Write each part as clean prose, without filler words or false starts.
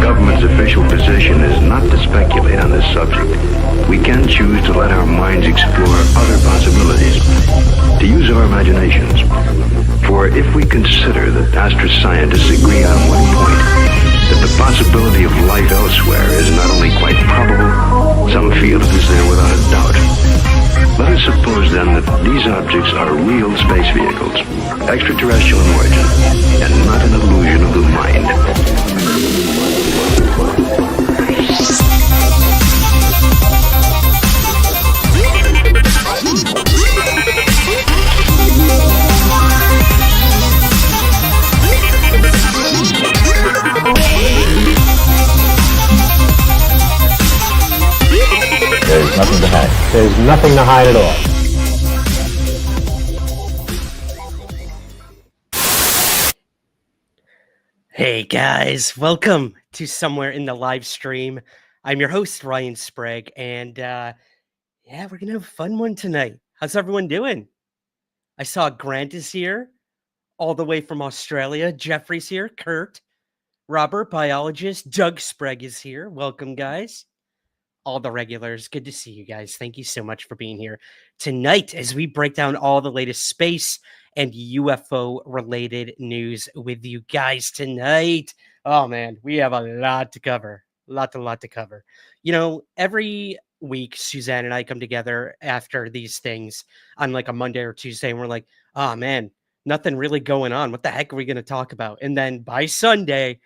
government's official position is not to speculate on this subject. We can choose to let our minds explore other possibilities, to use our imaginations. For if we consider that astroscientists agree on one point, that the possibility of life elsewhere is not only quite probable, some feel it is there without a doubt. Let us suppose then that these objects are real space vehicles, extraterrestrial in origin, and not an illusion of the mind. There's nothing to hide. There's nothing to hide at all. Hey guys, welcome to Somewhere in the Live Stream. I'm your host, Ryan Sprague, and yeah, we're gonna have a fun one tonight. How's everyone doing? I saw Grant is here, all the way from Australia. Jeffrey's here, Kurt, Robert, biologist, Doug Sprague is here. Welcome, guys. All the regulars. Good to see you guys. Thank you so much for being here tonight as we break down all the latest space and UFO related news with you guys tonight. Oh man, we have a lot to cover. Lot to cover. You know, every week Suzanne and I come together after these things on like a Monday or Tuesday and we're like, oh man, nothing really going on. What the heck are we going to talk about? And then by Sunday,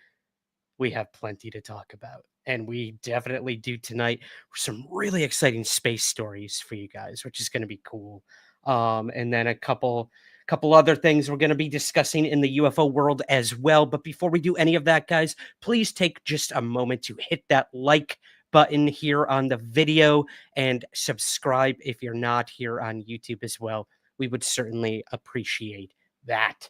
we have plenty to talk about. And we definitely do tonight. Some really exciting space stories for you guys, which is going to be cool. And then a couple other things we're going to be discussing in the UFO world as well. But before we do any of that, guys, please take just a moment to hit that like button here on the video and subscribe if you're not here on YouTube as well. We would certainly appreciate that.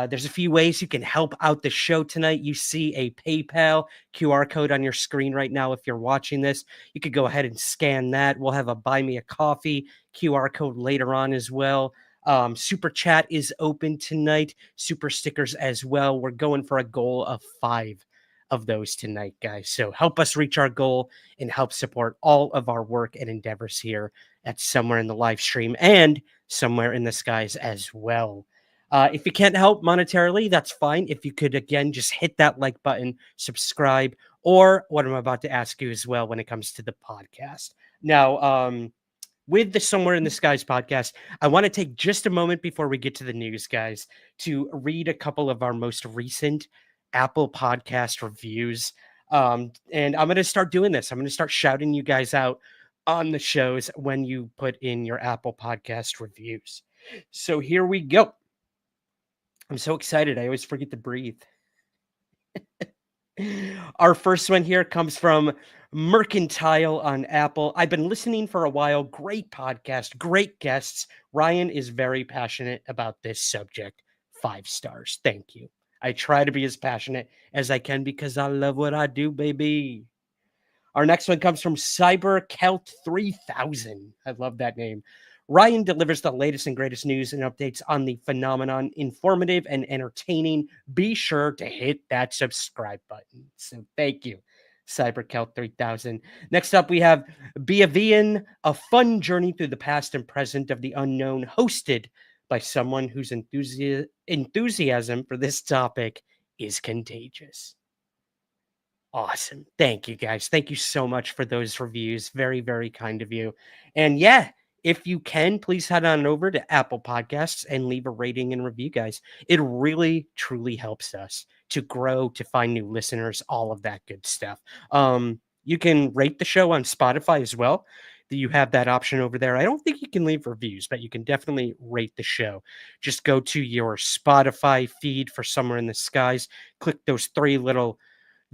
There's a few ways you can help out the show tonight. You see a PayPal QR code on your screen right now. If you're watching this, you could go ahead and scan that. We'll have a Buy Me a Coffee QR code later on as well. Super Chat is open tonight. Super stickers as well. We're going for a goal of 5 of those tonight, guys. So help us reach our goal and help support all of our work and endeavors here at Somewhere in the Live Stream and Somewhere in the Skies as well. If you can't help monetarily, that's fine. If you could, again, just hit that like button, subscribe, or what I'm about to ask you as well when it comes to the podcast. Now, with the Somewhere in the Skies podcast, I want to take just a moment before we get to the news, guys, to read a couple of our most recent Apple Podcast reviews. And I'm going to start doing this. I'm going to start shouting you guys out on the shows when you put in your Apple Podcast reviews. So here we go. I'm so excited. I always forget to breathe. Our first one here comes from Mercantile on Apple. I've been listening for a while. Great podcast, great guests. Ryan is very passionate about this subject. 5 stars. Thank you. I try to be as passionate as I can because I love what I do, baby. Our next one comes from CyberKelt 3000. I love that name. Ryan delivers the latest and greatest news and updates on the phenomenon, informative and entertaining. Be sure to hit that subscribe button. So thank you, CyberKelt 3000. Next up, we have Biavian, a fun journey through the past and present of the unknown, hosted by someone whose enthusiasm for this topic is contagious. Awesome. Thank you, guys. Thank you so much for those reviews. Very, very kind of you. And yeah, if you can, please head on over to Apple Podcasts and leave a rating and review, guys. It really, truly helps us to grow, to find new listeners, all of that good stuff. You can rate the show on Spotify as well. You have that option over there. I don't think you can leave reviews, but you can definitely rate the show. Just go to your Spotify feed for Somewhere in the Skies. Click those 3 little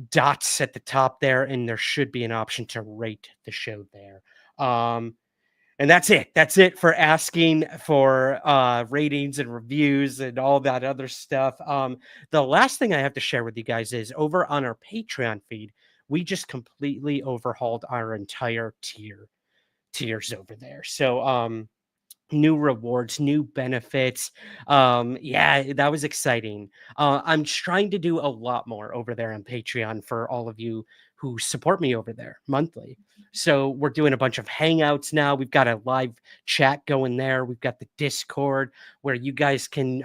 dots at the top there, and there should be an option to rate the show there. And that's it for asking for ratings and reviews and all that other stuff. The last thing I have to share with you guys is over on our Patreon feed, we just completely overhauled our entire tiers over there. So new rewards, new benefits. Yeah, that was exciting. I'm trying to do a lot more over there on Patreon for all of you who support me over there monthly. So we're doing a bunch of hangouts now. We've got a live chat going there. We've got the Discord where you guys can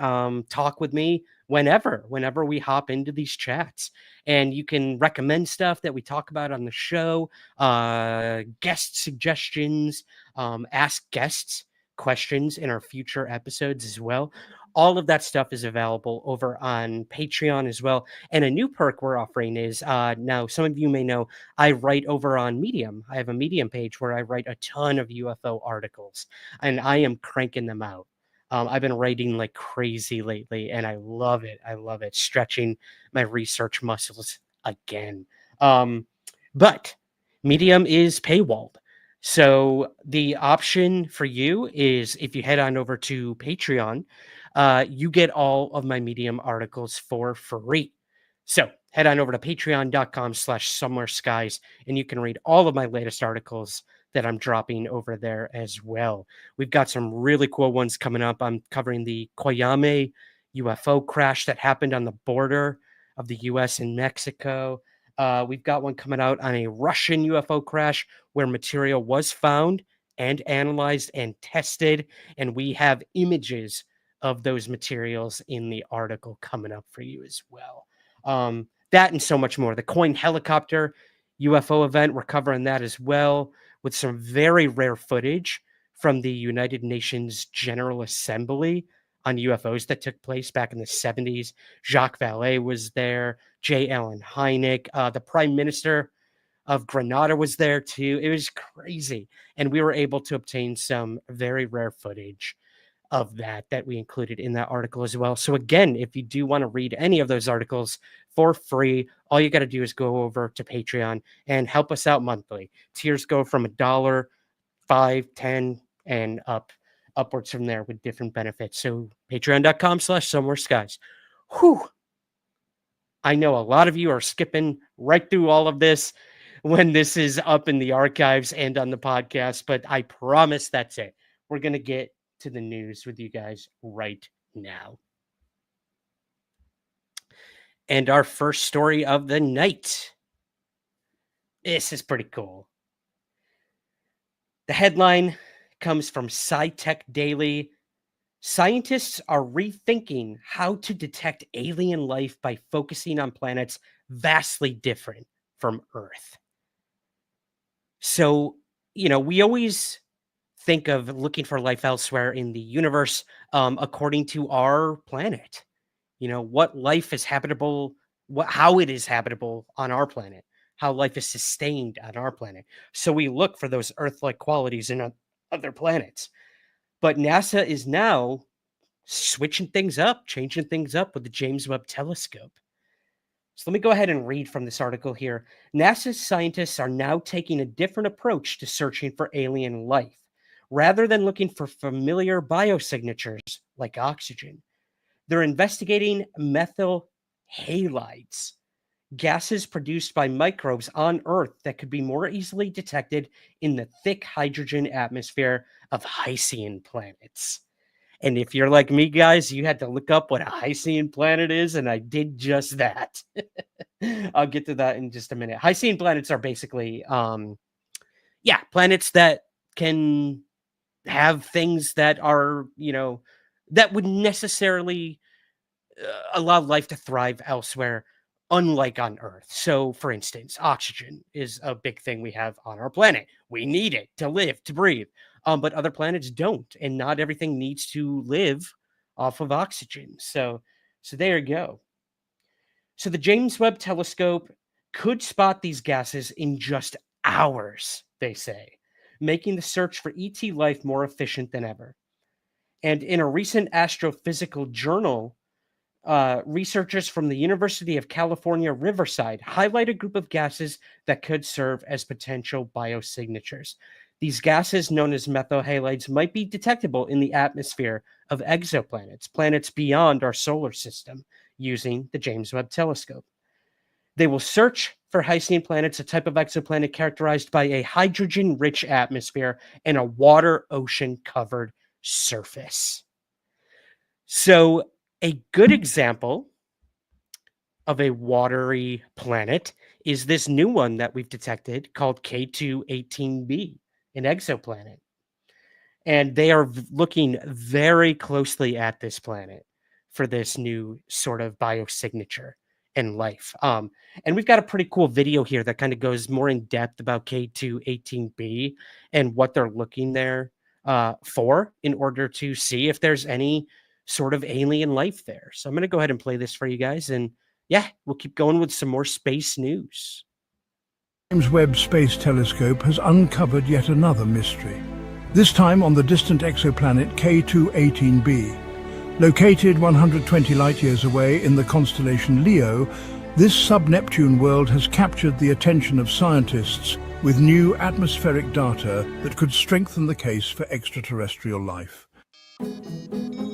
talk with me whenever we hop into these chats, and you can recommend stuff that we talk about on the show, guest suggestions, ask guests questions in our future episodes as well. All of that stuff is available over on Patreon as well. And a new perk we're offering is now some of you may know I write over on Medium. I have a Medium page where I write a ton of UFO articles, and I am cranking them out. I've been writing like crazy lately, and I love it. I love it. Stretching my research muscles again. But Medium is paywalled. So the option for you is if you head on over to Patreon, you get all of my Medium articles for free. So head on over to patreon.com/somewhereskies, and you can read all of my latest articles that I'm dropping over there as well. We've got some really cool ones coming up. I'm covering the Kwajalein UFO crash that happened on the border of the U.S. and Mexico. We've got one coming out on a Russian UFO crash where material was found and analyzed and tested. And we have images of those materials in the article coming up for you as well. That and so much more. The Coin Helicopter UFO event, we're covering that as well with some very rare footage from the United Nations General Assembly on UFOs that took place back in the 70s. Jacques Vallée was there. J. Allen Hynek. The Prime Minister of Grenada was there too. It was crazy. And we were able to obtain some very rare footage of that we included in that article as well. So again, if you do want to read any of those articles for free, all you got to do is go over to Patreon and help us out monthly. Tiers go from $1, $5, $10, and upwards from there with different benefits. So patreon.com/somewhereskies. Whew. I know a lot of you are skipping right through all of this when this is up in the archives and on the podcast, but I promise that's it. We're going to get to the news with you guys right now. And our first story of the night. This is pretty cool. The headline comes from SciTech Daily. Scientists are rethinking how to detect alien life by focusing on planets vastly different from Earth. So, we always think of looking for life elsewhere in the universe, according to our planet. What life is habitable, how it is habitable on our planet, how life is sustained on our planet. So we look for those Earth-like qualities in other planets. But NASA is now switching things up, changing things up with the James Webb Telescope. So let me go ahead and read from this article here. NASA's scientists are now taking a different approach to searching for alien life. Rather than looking for familiar biosignatures like oxygen, they're investigating methyl halides, gases produced by microbes on Earth that could be more easily detected in the thick hydrogen atmosphere of Hycean planets. And if you're like me, guys, you had to look up what a Hycean planet is, and I did just that. I'll get to that in just a minute. Hycean planets are basically, planets that can have things that are, that would necessarily allow life to thrive elsewhere, unlike on Earth. So, for instance, oxygen is a big thing we have on our planet. We need it to live, to breathe. But other planets don't, and not everything needs to live off of oxygen. So there you go. So the James Webb Telescope could spot these gases in just hours, they say, making the search for ET life more efficient than ever. And in a recent astrophysical journal, researchers from the University of California, Riverside highlight a group of gases that could serve as potential biosignatures. These gases, known as methyl halides, might be detectable in the atmosphere of exoplanets, planets beyond our solar system, using the James Webb Telescope. They will search for Hycean planets, a type of exoplanet characterized by a hydrogen-rich atmosphere and a water ocean-covered surface. So, a good example of a watery planet is this new one that we've detected called K2-18b, an exoplanet. And they are looking very closely at this planet for this new sort of biosignature and life. And we've got a pretty cool video here that kind of goes more in depth about K2-18b and what they're looking there for in order to see if there's any sort of alien life there. So I'm going to go ahead and play this for you guys. And yeah, we'll keep going with some more space news. James Webb Space Telescope has uncovered yet another mystery, this time on the distant exoplanet K2-18b. Located 120 light-years away in the constellation Leo, this sub-Neptune world has captured the attention of scientists with new atmospheric data that could strengthen the case for extraterrestrial life.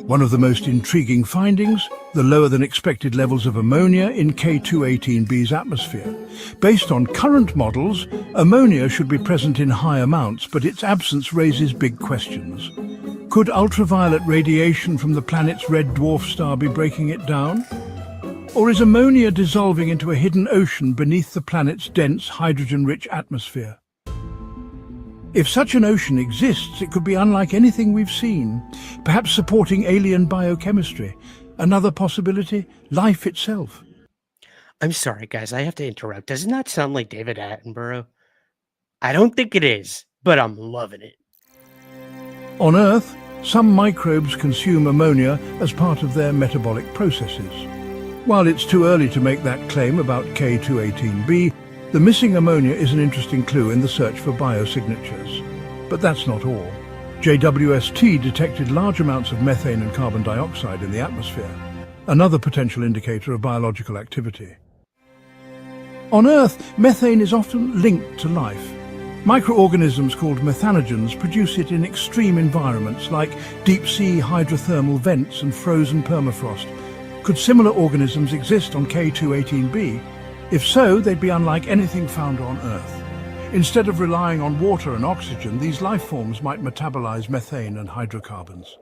One of the most intriguing findings, the lower-than-expected levels of ammonia in K2-18b's atmosphere. Based on current models, ammonia should be present in high amounts, but its absence raises big questions. Could ultraviolet radiation from the planet's red dwarf star be breaking it down? Or is ammonia dissolving into a hidden ocean beneath the planet's dense, hydrogen-rich atmosphere? If such an ocean exists, it could be unlike anything we've seen, perhaps supporting alien biochemistry. Another possibility, life itself. I'm sorry, guys, I have to interrupt. Doesn't that sound like David Attenborough? I don't think it is, but I'm loving it. On Earth, some microbes consume ammonia as part of their metabolic processes. While it's too early to make that claim about K2-18b, the missing ammonia is an interesting clue in the search for biosignatures. But that's not all. JWST detected large amounts of methane and carbon dioxide in the atmosphere, another potential indicator of biological activity. On Earth, methane is often linked to life. Microorganisms called methanogens produce it in extreme environments like deep-sea hydrothermal vents and frozen permafrost. Could similar organisms exist on K2-18b? If so, they'd be unlike anything found on Earth. Instead of relying on water and oxygen, these life forms might metabolize methane and hydrocarbons.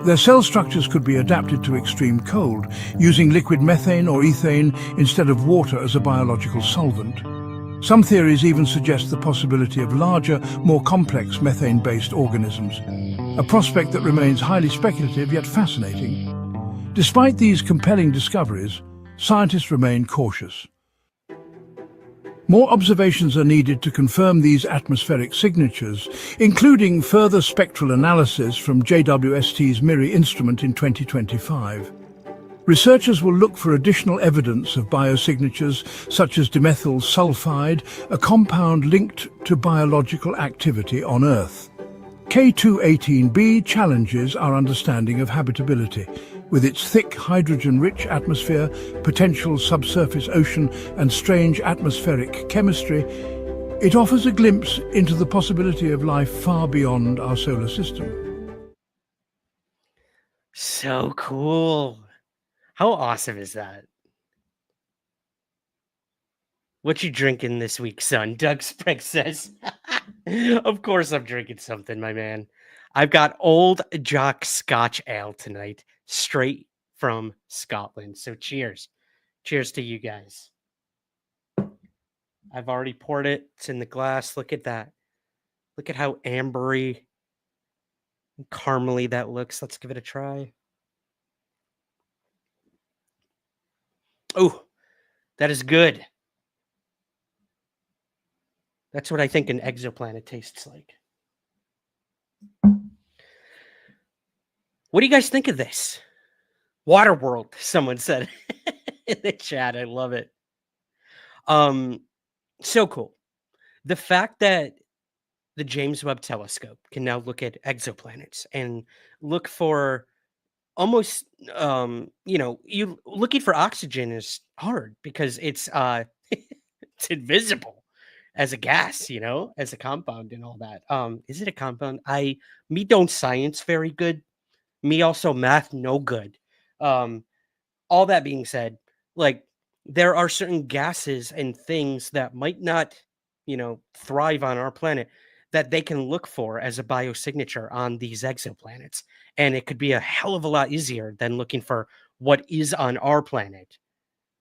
Their cell structures could be adapted to extreme cold, using liquid methane or ethane instead of water as a biological solvent. Some theories even suggest the possibility of larger, more complex methane-based organisms, a prospect that remains highly speculative yet fascinating. Despite these compelling discoveries, scientists remain cautious. More observations are needed to confirm these atmospheric signatures, including further spectral analysis from JWST's MIRI instrument in 2025. Researchers will look for additional evidence of biosignatures such as dimethyl sulfide, a compound linked to biological activity on Earth. K218b challenges our understanding of habitability. With its thick, hydrogen-rich atmosphere, potential subsurface ocean, and strange atmospheric chemistry, it offers a glimpse into the possibility of life far beyond our solar system. So cool. How awesome is that? What you drinking this week, son? Doug Sprague says. Of course I'm drinking something, my man. I've got Old Jock Scotch Ale tonight, straight from Scotland. So cheers. Cheers to you guys. I've already poured it. It's in the glass. Look at that. Look at how ambery and caramely that looks. Let's give it a try. Oh, that is good. That's what I think an exoplanet tastes like. What do you guys think of this? Waterworld, someone said in the chat. I love it. So cool. The fact that the James Webb Telescope can now look at exoplanets and look for almost you looking for oxygen is hard because it's it's invisible as a gas, as a compound and all that. Is it a compound? Me don't science very good. Me also math no good. All that being said, like there are certain gases and things that might not, thrive on our planet that they can look for as a biosignature on these exoplanets. And it could be a hell of a lot easier than looking for what is on our planet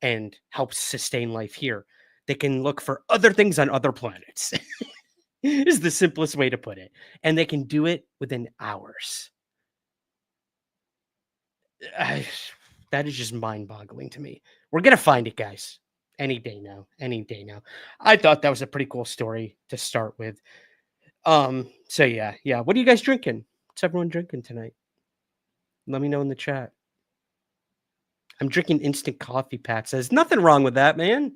and helps sustain life here. They can look for other things on other planets. Is the simplest way to put it. And they can do it within hours. That is just mind-boggling to me. We're going to find it, guys. Any day now. Any day now. I thought that was a pretty cool story to start with. So yeah. What are you guys drinking? What's everyone drinking tonight? Let me know in the chat. I'm drinking instant coffee, Pat says. Nothing wrong with that, man.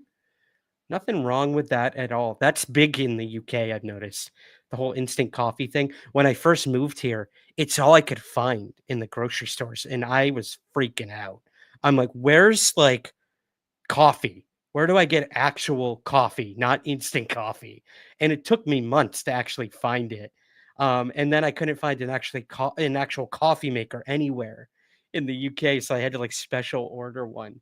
Nothing wrong with that at all. That's big in the UK, I've noticed. The whole instant coffee thing. When I first moved here, it's all I could find in the grocery stores, and I was freaking out. I'm like, where's like coffee? Where do I get actual coffee, not instant coffee? And it took me months to actually find it. And then I couldn't find an actual coffee maker anywhere in the UK, so I had to like special order one.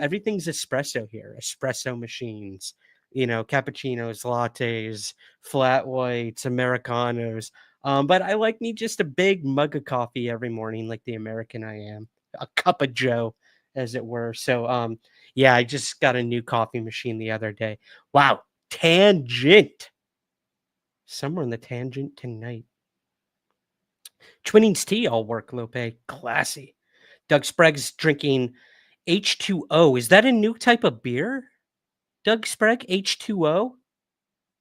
Everything's espresso here, espresso machines, cappuccinos, lattes, flat whites, Americanos. But I like me just a big mug of coffee every morning, like the American I am, a cup of Joe, as it were. So, yeah, I just got a new coffee machine the other day. Wow, tangent. Somewhere in the tangent tonight. Twinnings tea all work, Lope. Classy. Doug Sprague's drinking H2O. Is that a new type of beer? Doug Sprague, H2O?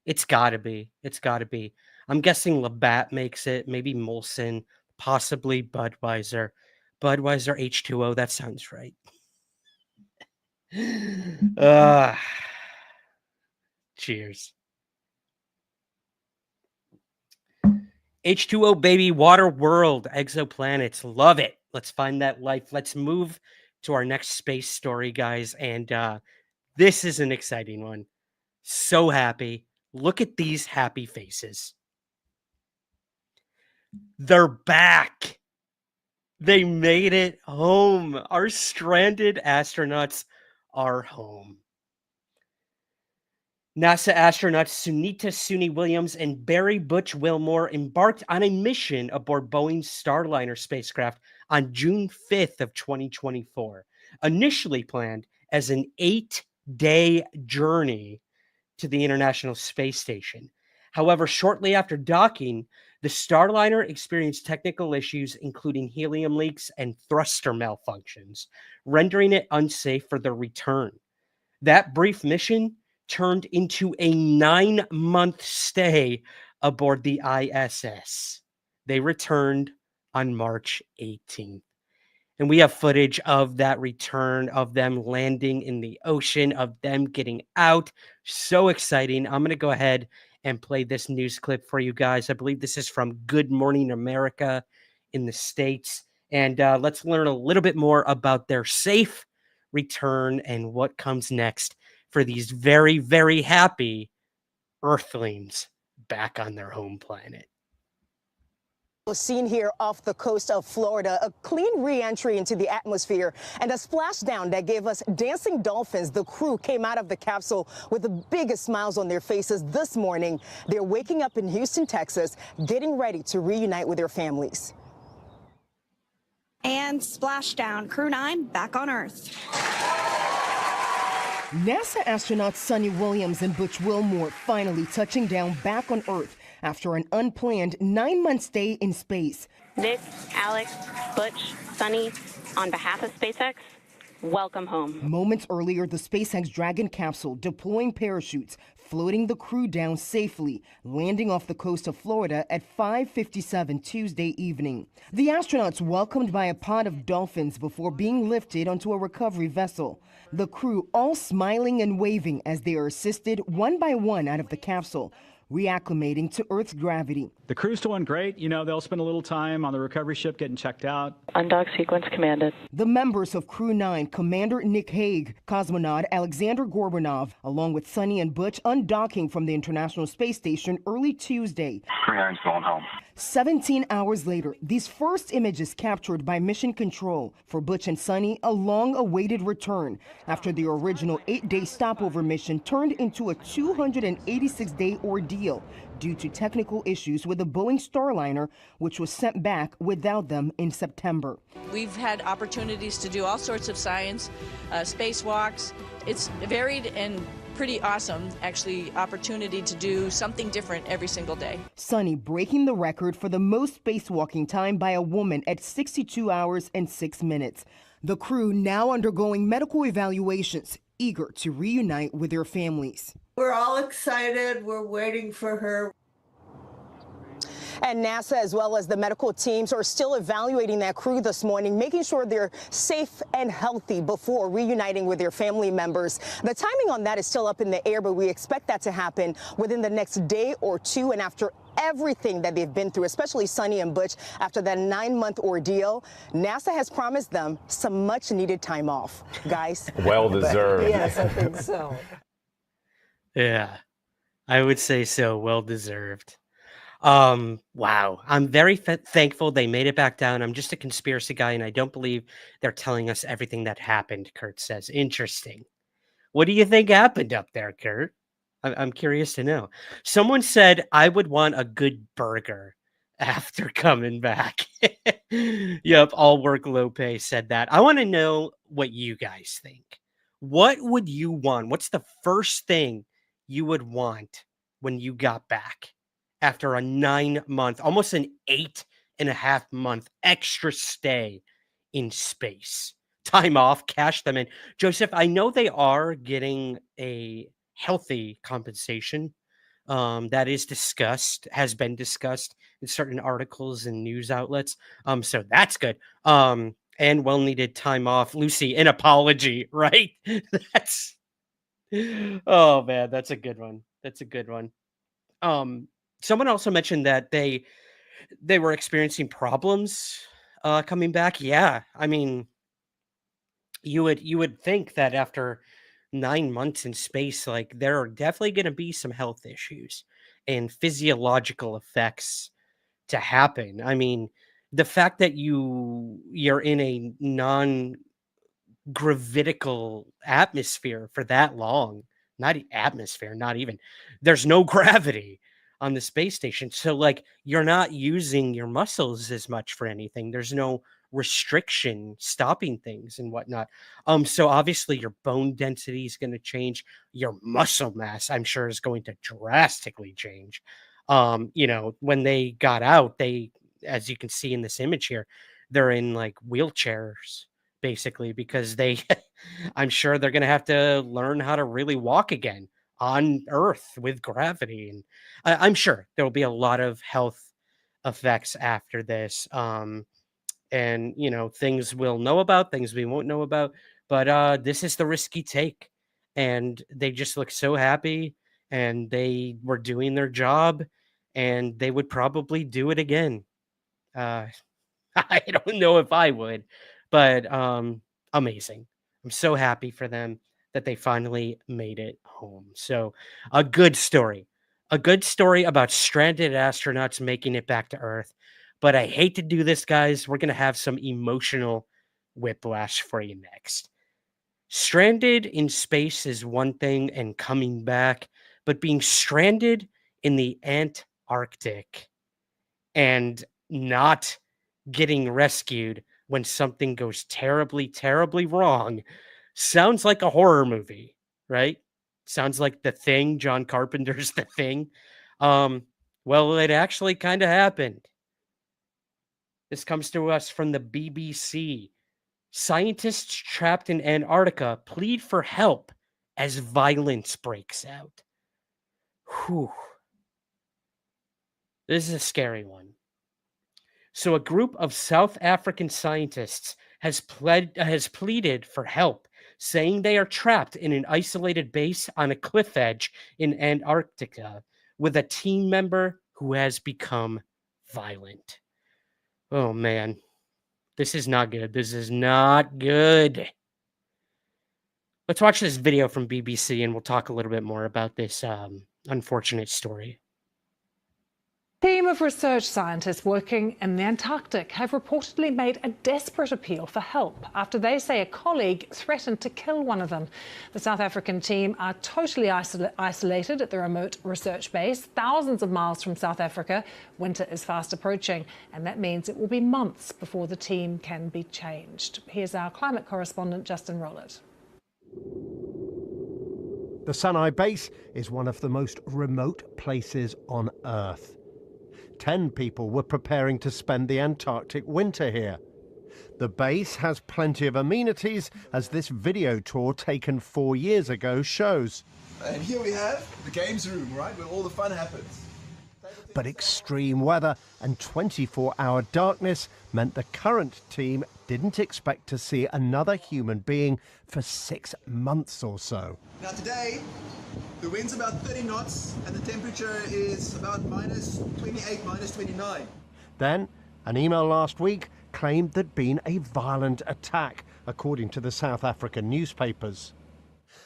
It's gotta be. It's gotta be. I'm guessing Labatt makes it, maybe Molson, possibly Budweiser. Budweiser H2O, that sounds right. Cheers. H2O, baby, water world, exoplanets. Love it. Let's find that life. Let's move to our next space story, guys. And this is an exciting one. So happy. Look at these happy faces. They're back. They made it home. Our stranded astronauts are home. NASA astronauts Sunita Suni Williams and Barry Butch Wilmore embarked on a mission aboard Boeing's Starliner spacecraft on June 5th of 2024, initially planned as an 8-day journey to the International Space Station. However, shortly after docking, the Starliner experienced technical issues, including helium leaks and thruster malfunctions, rendering it unsafe for their return. That brief mission turned into a 9-month stay aboard the ISS. They returned on March 18th. And we have footage of that return, of them landing in the ocean, of them getting out. So exciting. I'm going to go ahead and play this news clip for you guys. I believe this is from Good Morning America in the States. And let's learn a little bit more about their safe return and what comes next for these very, very happy Earthlings back on their home planet. Seen here off the coast of Florida, a clean re-entry into the atmosphere and a splashdown that gave us dancing dolphins. The crew came out of the capsule with the biggest smiles on their faces this morning. They're waking up in Houston, Texas, getting ready to reunite with their families. And splashdown, Crew 9 back on Earth. NASA astronauts Sonny Williams and Butch Wilmore finally touching down back on Earth after an unplanned 9-month stay in space. Nick, Alex, Butch, Sonny, on behalf of SpaceX, welcome home. Moments earlier, the SpaceX Dragon capsule deploying parachutes, floating the crew down safely, landing off the coast of Florida at 5:57 Tuesday evening. The astronauts welcomed by a pod of dolphins before being lifted onto a recovery vessel. The crew all smiling and waving as they are assisted one by one out of the capsule, reacclimating to Earth's gravity. The crew's doing great. You know, they'll spend a little time on the recovery ship getting checked out. Undock sequence commanded. The members of Crew 9, Commander Nick Hague, cosmonaut Alexander Gorbanov, along with Sonny and Butch, undocking from the International Space Station early Tuesday. Crew 9's going home. 17 hours later, these first images captured by Mission Control. For Butch and Sonny, a long-awaited return after the original 8-day stopover mission turned into a 286-day ordeal due to technical issues with the Boeing Starliner, which was sent back without them in September. We've had opportunities to do all sorts of science, spacewalks. It's varied and pretty awesome, actually, opportunity to do something different every single day. Sonny breaking the record for the most spacewalking time by a woman at 62 hours and 6 minutes. The crew now undergoing medical evaluations, eager to reunite with their families. We're all excited. We're waiting for her. And NASA, as well as the medical teams, are still evaluating that crew this morning, making sure they're safe and healthy before reuniting with their family members. The timing on that is still up in the air, but we expect that to happen within the next day or two. And after everything that they've been through, especially Sonny and Butch, after that 9-month ordeal, NASA has promised them some much-needed time off. Guys? Well deserved. Yes, I think so. Yeah, I would say so. Well deserved. Wow. I'm very thankful they made it back down. I'm just a conspiracy guy, and I don't believe they're telling us everything that happened, Kurt says. Interesting. What do you think happened up there, Kurt? I'm curious to know. Someone said I would want a good burger after coming back. Yep, all work, low pay said that. I want to know what you guys think. What would you want? What's the first thing you would want when you got back after a 9-month, almost an 8.5-month extra stay in space? Time off, cash them in. Joseph, I know they are getting a healthy compensation that is discussed, has been discussed in certain articles and news outlets. So that's good. And well-needed time off. Lucy, an apology, right? That's, oh man, that's a good one. That's a good one. Someone also mentioned that they were experiencing problems coming back. Yeah, I mean, you would think that after 9 months in space, like there are definitely going to be some health issues and physiological effects to happen. I mean, the fact that you're in a non-gravitical atmosphere for that long, not atmosphere, not even, there's no gravity on the space station. So like you're not using your muscles as much for anything. There's no restriction stopping things and whatnot. So obviously your bone density is going to change. Your muscle mass, I'm sure, is going to drastically change. You know, when they got out, they, as you can see in this image here, they're in like wheelchairs basically because they I'm sure they're going to have to learn how to really walk again. on Earth with gravity. And I'm sure there will be a lot of health effects after this. And, things we'll know about, things we won't know about. But this is the risky take. And they just look so happy and they were doing their job and they would probably do it again. Uh, I don't know if I would, but amazing. I'm so happy for them that they finally made it home. So, a good story. A good story about stranded astronauts making it back to Earth. But I hate to do this, guys. We're going to have some emotional whiplash for you next. Stranded in space is one thing and coming back, but being stranded in the Antarctic and not getting rescued when something goes terribly, terribly wrong sounds like a horror movie, right? Sounds like The Thing, John Carpenter's The Thing. Well, it actually kind of happened. This comes to us from the BBC. Scientists trapped in Antarctica plead for help as violence breaks out. Whew. This is a scary one. So a group of South African scientists has pleaded for help, saying they are trapped in an isolated base on a cliff edge in Antarctica with a team member who has become violent. Oh man, this is not good. This is not good. Let's watch this video from BBC and we'll talk a little bit more about this unfortunate story. A team of research scientists working in the Antarctic have reportedly made a desperate appeal for help after they say a colleague threatened to kill one of them. The South African team are totally isolated at the remote research base, thousands of miles from South Africa. Winter is fast approaching, and that means it will be months before the team can be changed. Here's our climate correspondent, Justin Rollett. The Sinai base is one of the most remote places on Earth. 10 people were preparing to spend the Antarctic winter here. The base has plenty of amenities, as this video tour taken 4 years ago shows. And here we have the games room, right, where all the fun happens. But extreme weather and 24-hour darkness meant the current team didn't expect to see another human being for 6 months or so. Now today, the wind's about 30 knots and the temperature is about minus 28, minus 29. Then, an email last week claimed there'd been a violent attack, according to the South African newspapers.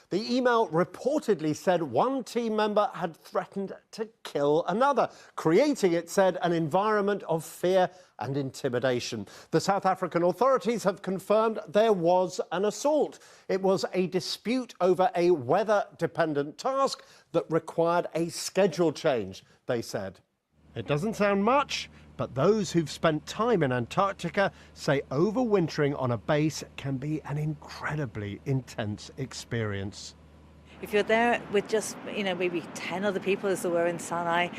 The email reportedly said one team member had threatened to kill another, creating, it said, an environment of fear and intimidation. The South African authorities have confirmed there was an assault. It was a dispute over a weather-dependent task that required a schedule change, they said. It doesn't sound much, but those who've spent time in Antarctica say overwintering on a base can be an incredibly intense experience. If you're there with just, maybe 10 other people as there were in Sinai,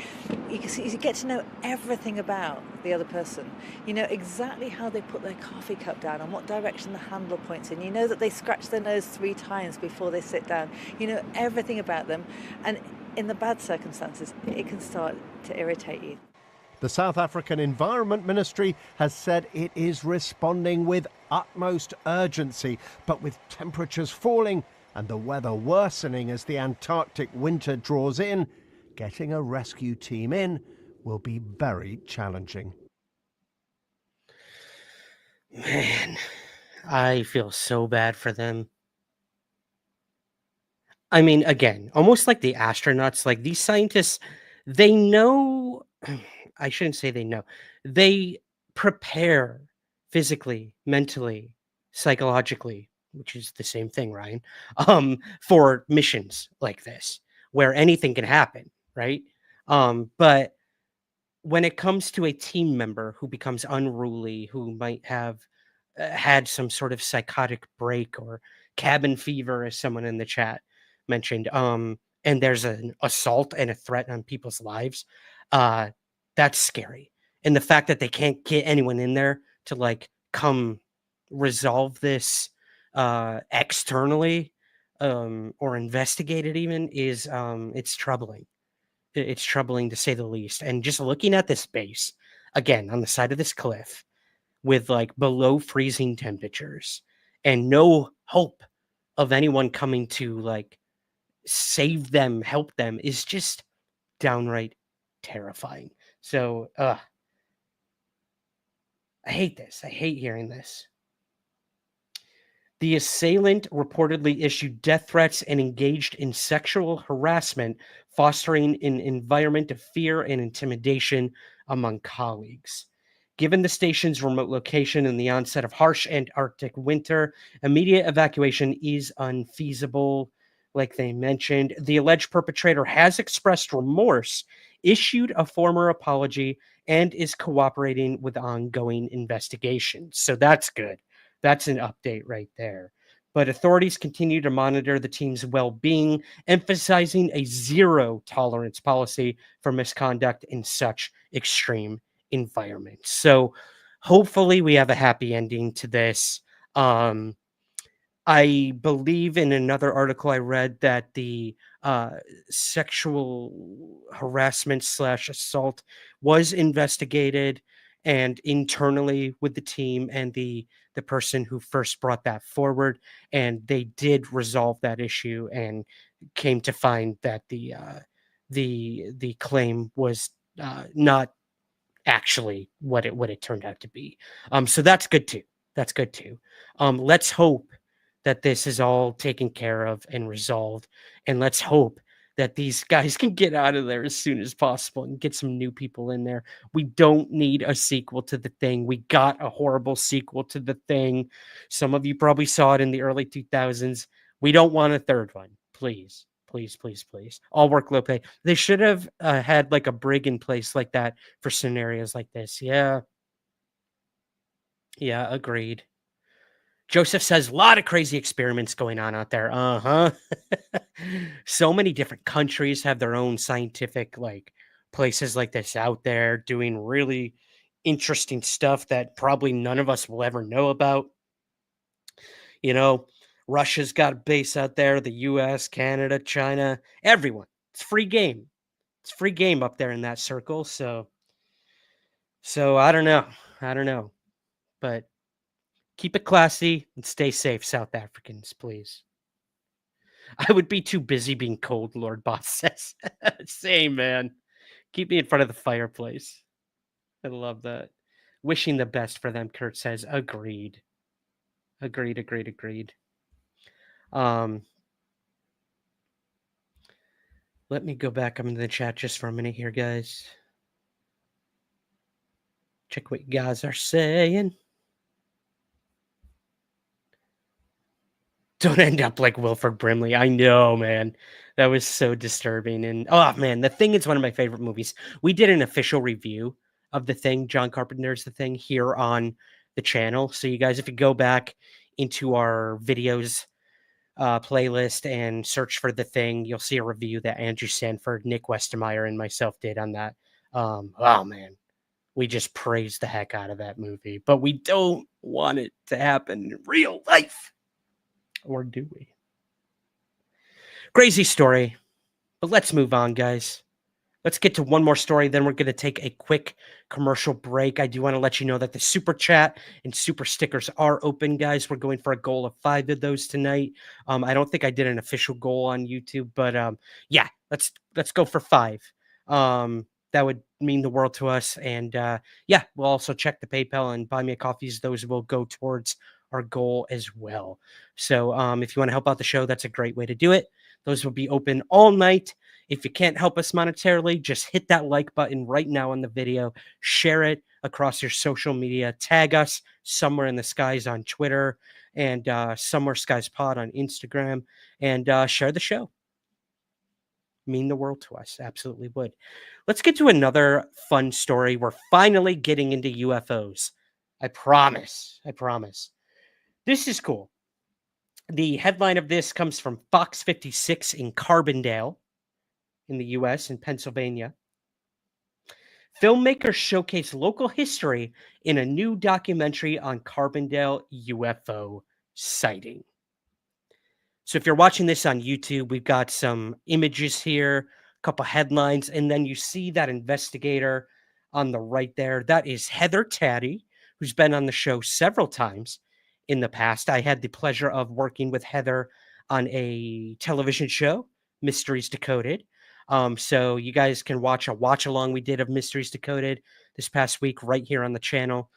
you get to know everything about the other person. You know exactly how they put their coffee cup down and what direction the handle points in. You know that they scratch their nose 3 times before they sit down. You know everything about them. And in the bad circumstances, it can start to irritate you. The South African Environment Ministry has said it is responding with utmost urgency, but with temperatures falling and the weather worsening as the Antarctic winter draws in, getting a rescue team in will be very challenging. Man, I feel so bad for them. I mean, again, almost like the astronauts, like these scientists, they know... I shouldn't say they know. They prepare physically, mentally, psychologically, which is the same thing, Ryan, for missions like this, where anything can happen, right? But when it comes to a team member who becomes unruly, who might have had some sort of psychotic break or cabin fever, as someone in the chat mentioned, and there's an assault and a threat on people's lives, that's scary. And the fact that they can't get anyone in there to come resolve this externally, or investigated even is it's troubling. It's troubling to say the least. And just looking at this base again on the side of this cliff with like below freezing temperatures and no hope of anyone coming to like save them, help them is just downright terrifying. So, I hate this. I hate hearing this. The assailant reportedly issued death threats and engaged in sexual harassment, fostering an environment of fear and intimidation among colleagues. Given the station's remote location and the onset of harsh Antarctic winter, immediate evacuation is unfeasible. Like they mentioned, the alleged perpetrator has expressed remorse, issued a formal apology, and is cooperating with ongoing investigations. So that's good. That's an update right there. But authorities continue to monitor the team's well-being, emphasizing a zero tolerance policy for misconduct in such extreme environments. So hopefully we have a happy ending to this. I believe in another article I read that the sexual harassment / assault was investigated and internally with the team and the person who first brought that forward, and they did resolve that issue and came to find that the claim was not actually what it turned out to be. So that's good too. That's good too. Let's hope that this is all taken care of and resolved, and let's hope that these guys can get out of there as soon as possible and get some new people in there. We don't need a sequel to The Thing. We got a horrible sequel to The Thing. Some of you probably saw it in the early 2000s. We don't want a third one. Please, please, please, please. All work, low pay. They should have had like a brig in place like that for scenarios like this. Yeah. Yeah, agreed. Joseph says a lot of crazy experiments going on out there. So many different countries have their own scientific like places like this out there doing really interesting stuff that probably none of us will ever know about. You know, Russia's got a base out there, the US, Canada, China, everyone. It's free game. It's free game up there in that circle. So I don't know. I don't know. But keep it classy and stay safe, South Africans, please. I would be too busy being cold, Lord Boss says. Same, man. Keep me in front of the fireplace. I love that. Wishing the best for them, Kurt says. Agreed. Agreed. Let me go back up into the chat just for a minute here, guys. Check what you guys are saying. Don't end up like Wilford Brimley. I know, man. That was so disturbing. And oh man, The Thing is one of my favorite movies. We did an official review of The Thing, John Carpenter's The Thing, here on the channel. So you guys, if you go back into our videos playlist and search for The Thing, you'll see a review that Andrew Sanford, Nick Westermeyer, and myself did on that. Oh man, we just praised the heck out of that movie, but we don't want it to happen in real life. Or do we? Crazy story. But let's move on, guys. Let's get to one more story. Then we're going to take a quick commercial break. I do want to let you know that the super chat and super stickers are open, guys. We're going for a goal of 5 of those tonight. I don't think I did an official goal on YouTube, but yeah, let's go for 5. That would mean the world to us. And yeah, we'll also check the PayPal and buy me a coffees. Those will go towards our goal as well. So if you want to help out the show, that's a great way to do it. Those will be open all night. If you can't help us monetarily, just hit that like button right now on the video, share it across your social media, tag us Somewhere in the Skies on Twitter and Somewhere Skies Pod on Instagram, and share the show. Mean the world to us. Absolutely would. Let's get to another fun story. We're finally getting into UFOs. I promise. This is cool. The headline of this comes from Fox 56 in Carbondale in the U.S. in Pennsylvania. Filmmakers showcase local history in a new documentary on Carbondale UFO sighting. So if you're watching this on YouTube, we've got some images here, a couple headlines, and then you see that investigator on the right there. That is Heather Taddy, who's been on the show several times in the past. I had the pleasure of working with Heather on a television show, Mysteries Decoded. So you guys can watch a watch along we did of Mysteries Decoded this past week right here on the channel.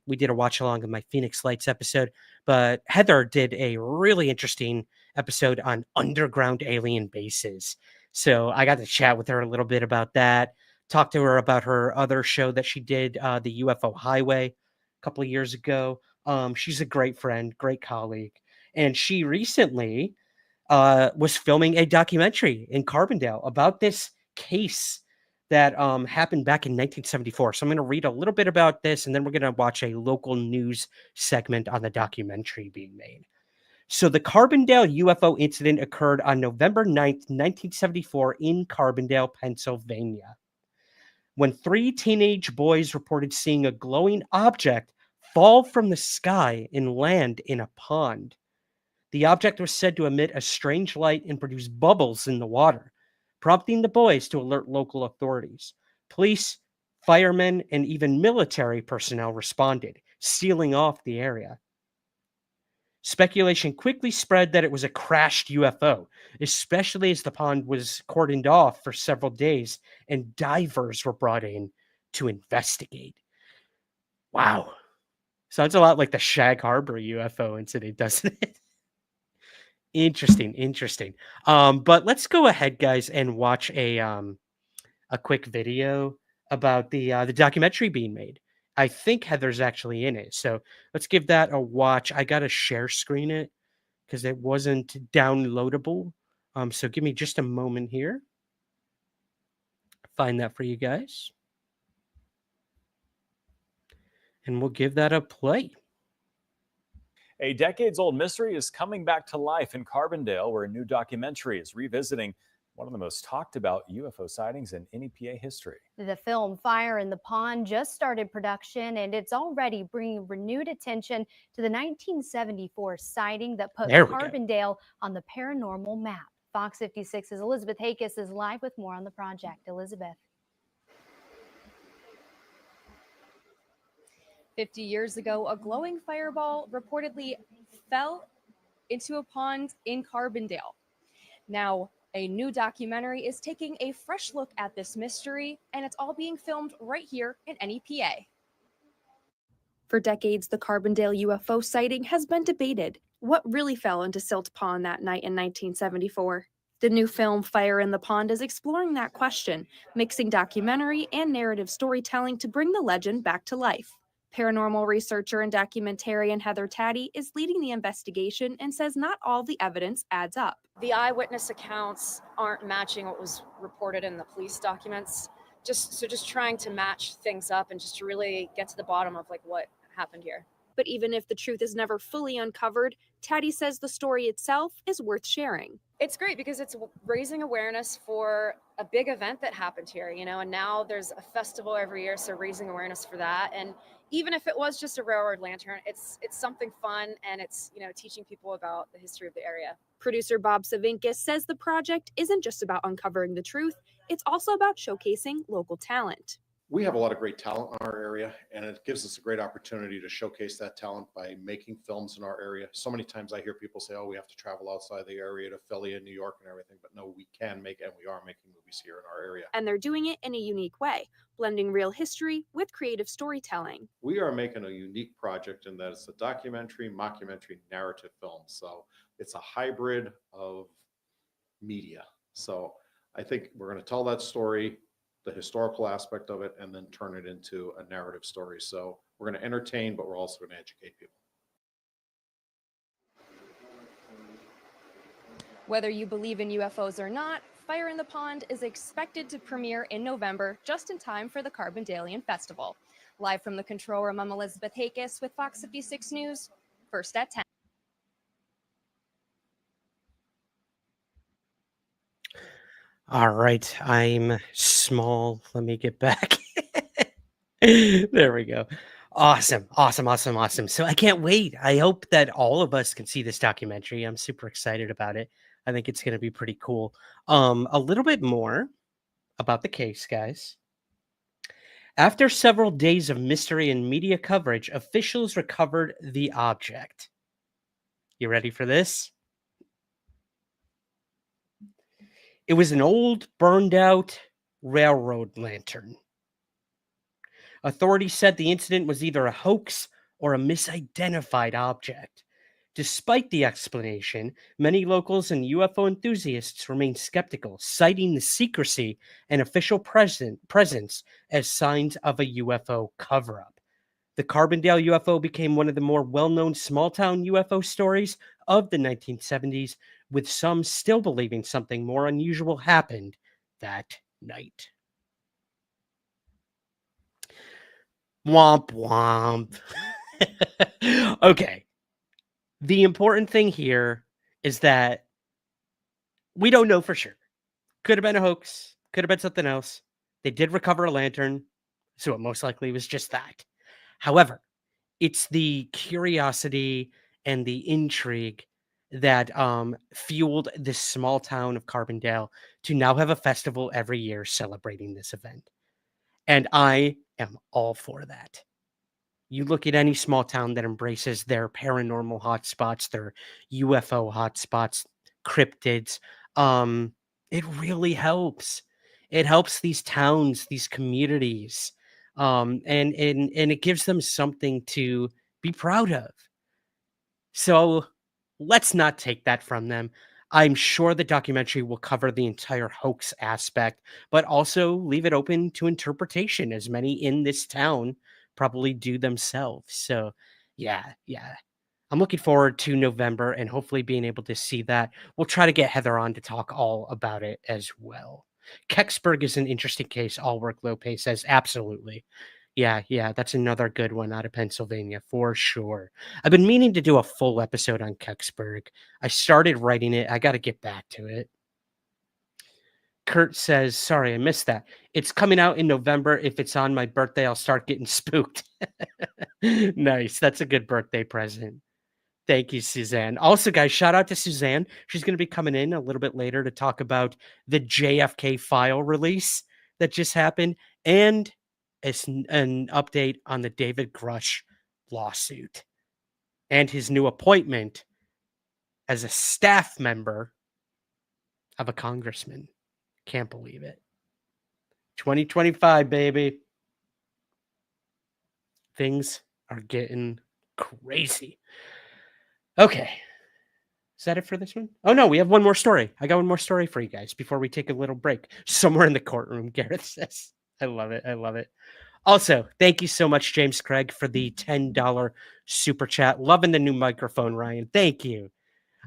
We did a watch along of my Phoenix Lights episode, but Heather did a really interesting episode on underground alien bases. So I got to chat with her a little bit about that, talk to her about her other show that she did, the UFO Highway, a couple of years ago. She's a great friend, great colleague. And she recently was filming a documentary in Carbondale about this case that happened back in 1974. So I'm going to read a little bit about this, and then we're going to watch a local news segment on the documentary being made. So the Carbondale UFO incident occurred on November 9th, 1974 in Carbondale, Pennsylvania, when 3 teenage boys reported seeing a glowing object fall from the sky and land in a pond. The object was said to emit a strange light and produce bubbles in the water, prompting the boys to alert local authorities. Police, firemen, and even military personnel responded, sealing off the area. Speculation quickly spread that it was a crashed UFO, especially as the pond was cordoned off for several days and divers were brought in to investigate. Wow. Sounds a lot like the Shag Harbor UFO incident, doesn't it? Interesting. But let's go ahead, guys, and watch a quick video about the documentary being made. I think Heather's actually in it, so let's give that a watch. I gotta share screen it because it wasn't downloadable. So give me just a moment here. Find that for you guys, and we'll give that a play. A decades-old mystery is coming back to life in Carbondale, where a new documentary is revisiting one of the most talked about UFO sightings in NEPA history. The film Fire in the Pond just started production, and it's already bringing renewed attention to the 1974 sighting that put Carbondale on the paranormal map. Fox 56's Elizabeth Hakis is live with more on the project. Elizabeth. 50 years ago, a glowing fireball reportedly fell into a pond in Carbondale. Now, a new documentary is taking a fresh look at this mystery, and it's all being filmed right here in NEPA. For decades, the Carbondale UFO sighting has been debated. What really fell into Silt Pond that night in 1974? The new film Fire in the Pond is exploring that question, mixing documentary and narrative storytelling to bring the legend back to life. Paranormal researcher and documentarian Heather Taddy is leading the investigation and says not all the evidence adds up. The eyewitness accounts aren't matching what was reported in the police documents. Just trying to match things up and just to really get to the bottom of like what happened here. But even if the truth is never fully uncovered, Taddy says the story itself is worth sharing. It's great because it's raising awareness for a big event that happened here, and now there's a festival every year, so raising awareness for that. And even if it was just a railroad lantern, it's something fun, and it's, teaching people about the history of the area. Producer Bob Savinkis says the project isn't just about uncovering the truth, it's also about showcasing local talent. We have a lot of great talent in our area, and it gives us a great opportunity to showcase that talent by making films in our area. So many times I hear people say, oh, we have to travel outside the area to Philly and New York and everything, but no, we can make, and we are making movies here in our area. And they're doing it in a unique way, blending real history with creative storytelling. We are making a unique project in that it's a documentary, mockumentary, narrative film. So it's a hybrid of media. So I think we're going to tell that story, the historical aspect of it, and then turn it into a narrative story. So we're going to entertain, but we're also going to educate people. Whether you believe in UFOs or not, Fire in the Pond is expected to premiere in November, just in time for the Carbondale Festival. Live from the control room, I'm Elizabeth Hakis with Fox 56 News, first at 10. All right, I'm small. Let me get back. There we go. Awesome. So I can't wait. I hope that all of us can see this documentary. I'm super excited about it. I think it's going to be pretty cool. A little bit more about the case, guys. After several days of mystery and media coverage, officials recovered the object. You ready for this? It was an old, burned out railroad lantern. Authorities said the incident was either a hoax or a misidentified object. Despite the explanation, many locals and UFO enthusiasts remain skeptical, citing the secrecy and official presence as signs of a UFO cover-up. The Carbondale UFO became one of the more well-known small-town UFO stories of the 1970s, with some still believing something more unusual happened that night. Womp womp. Okay. The important thing here is that we don't know for sure. Could have been a hoax. Could have been something else. They did recover a lantern, so it most likely was just that. However, it's the curiosity and the intrigue that fueled this small town of Carbondale to now have a festival every year celebrating this event. And I am all for that. You look at any small town that embraces their paranormal hotspots, their UFO hotspots, cryptids, it really helps. It helps these towns, these communities, and it gives them something to be proud of. So let's not take that from them. I'm sure the documentary will cover the entire hoax aspect, but also leave it open to interpretation, as many in this town probably do themselves. So, yeah. I'm looking forward to November and hopefully being able to see that. We'll try to get Heather on to talk all about it as well. Kecksburg is an interesting case. All Work Low Pay says absolutely. Yeah, that's another good one out of Pennsylvania for sure. I've been meaning to do a full episode on Kecksburg. I started writing it. I got to get back to it. Kurt says, sorry, I missed that. It's coming out in November. If it's on my birthday, I'll start getting spooked. Nice. That's a good birthday present. Thank you, Suzanne. Also, guys, shout out to Suzanne. She's going to be coming in a little bit later to talk about the JFK file release that just happened and an update on the David Grush lawsuit and his new appointment as a staff member of a congressman. Can't believe it. 2025, baby. Things are getting crazy. Okay. Is that it for this one? Oh, no, we have one more story. I got one more story for you guys before we take a little break. Somewhere in the courtroom, Gareth says. I love it. Also, thank you so much, James Craig, for the $10 super chat. Loving the new microphone, Ryan. Thank you.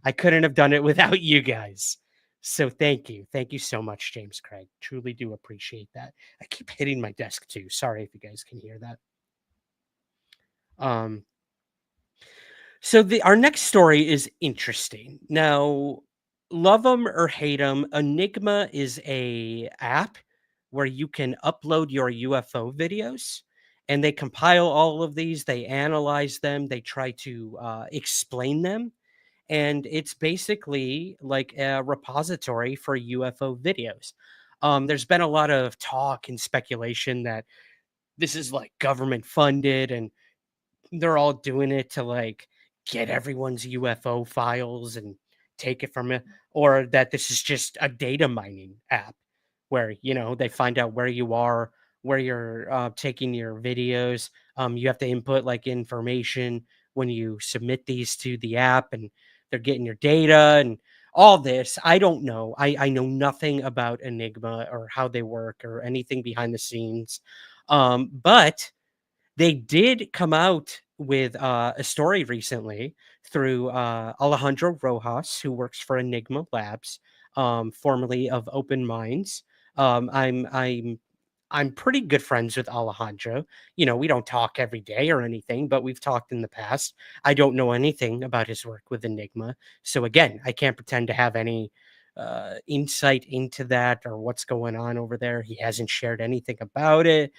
I couldn't have done it without you guys. So thank you. Thank you so much, James Craig. Truly do appreciate that. I keep hitting my desk too. Sorry if you guys can hear that. So our next story is interesting. Now, love them or hate them, Enigma is a app where you can upload your UFO videos, and they compile all of these. They analyze them. They try to explain them, and it's basically like a repository for UFO videos. There's been a lot of talk and speculation that this is like government funded, and they're all doing it to like get everyone's UFO files and take it from it, or that this is just a data mining app where, they find out where you are, where you're taking your videos. You have to input like information when you submit these to the app, and they're getting your data and all this. I don't know. I know nothing about Enigma or how they work or anything behind the scenes. But they did come out with a story recently through Alejandro Rojas, who works for Enigma Labs, formerly of Open Minds. I'm pretty good friends with Alejandro. We don't talk every day or anything, but we've talked in the past. I don't know anything about his work with Enigma, so again, I can't pretend to have any insight into that or what's going on over there. He hasn't shared anything about it.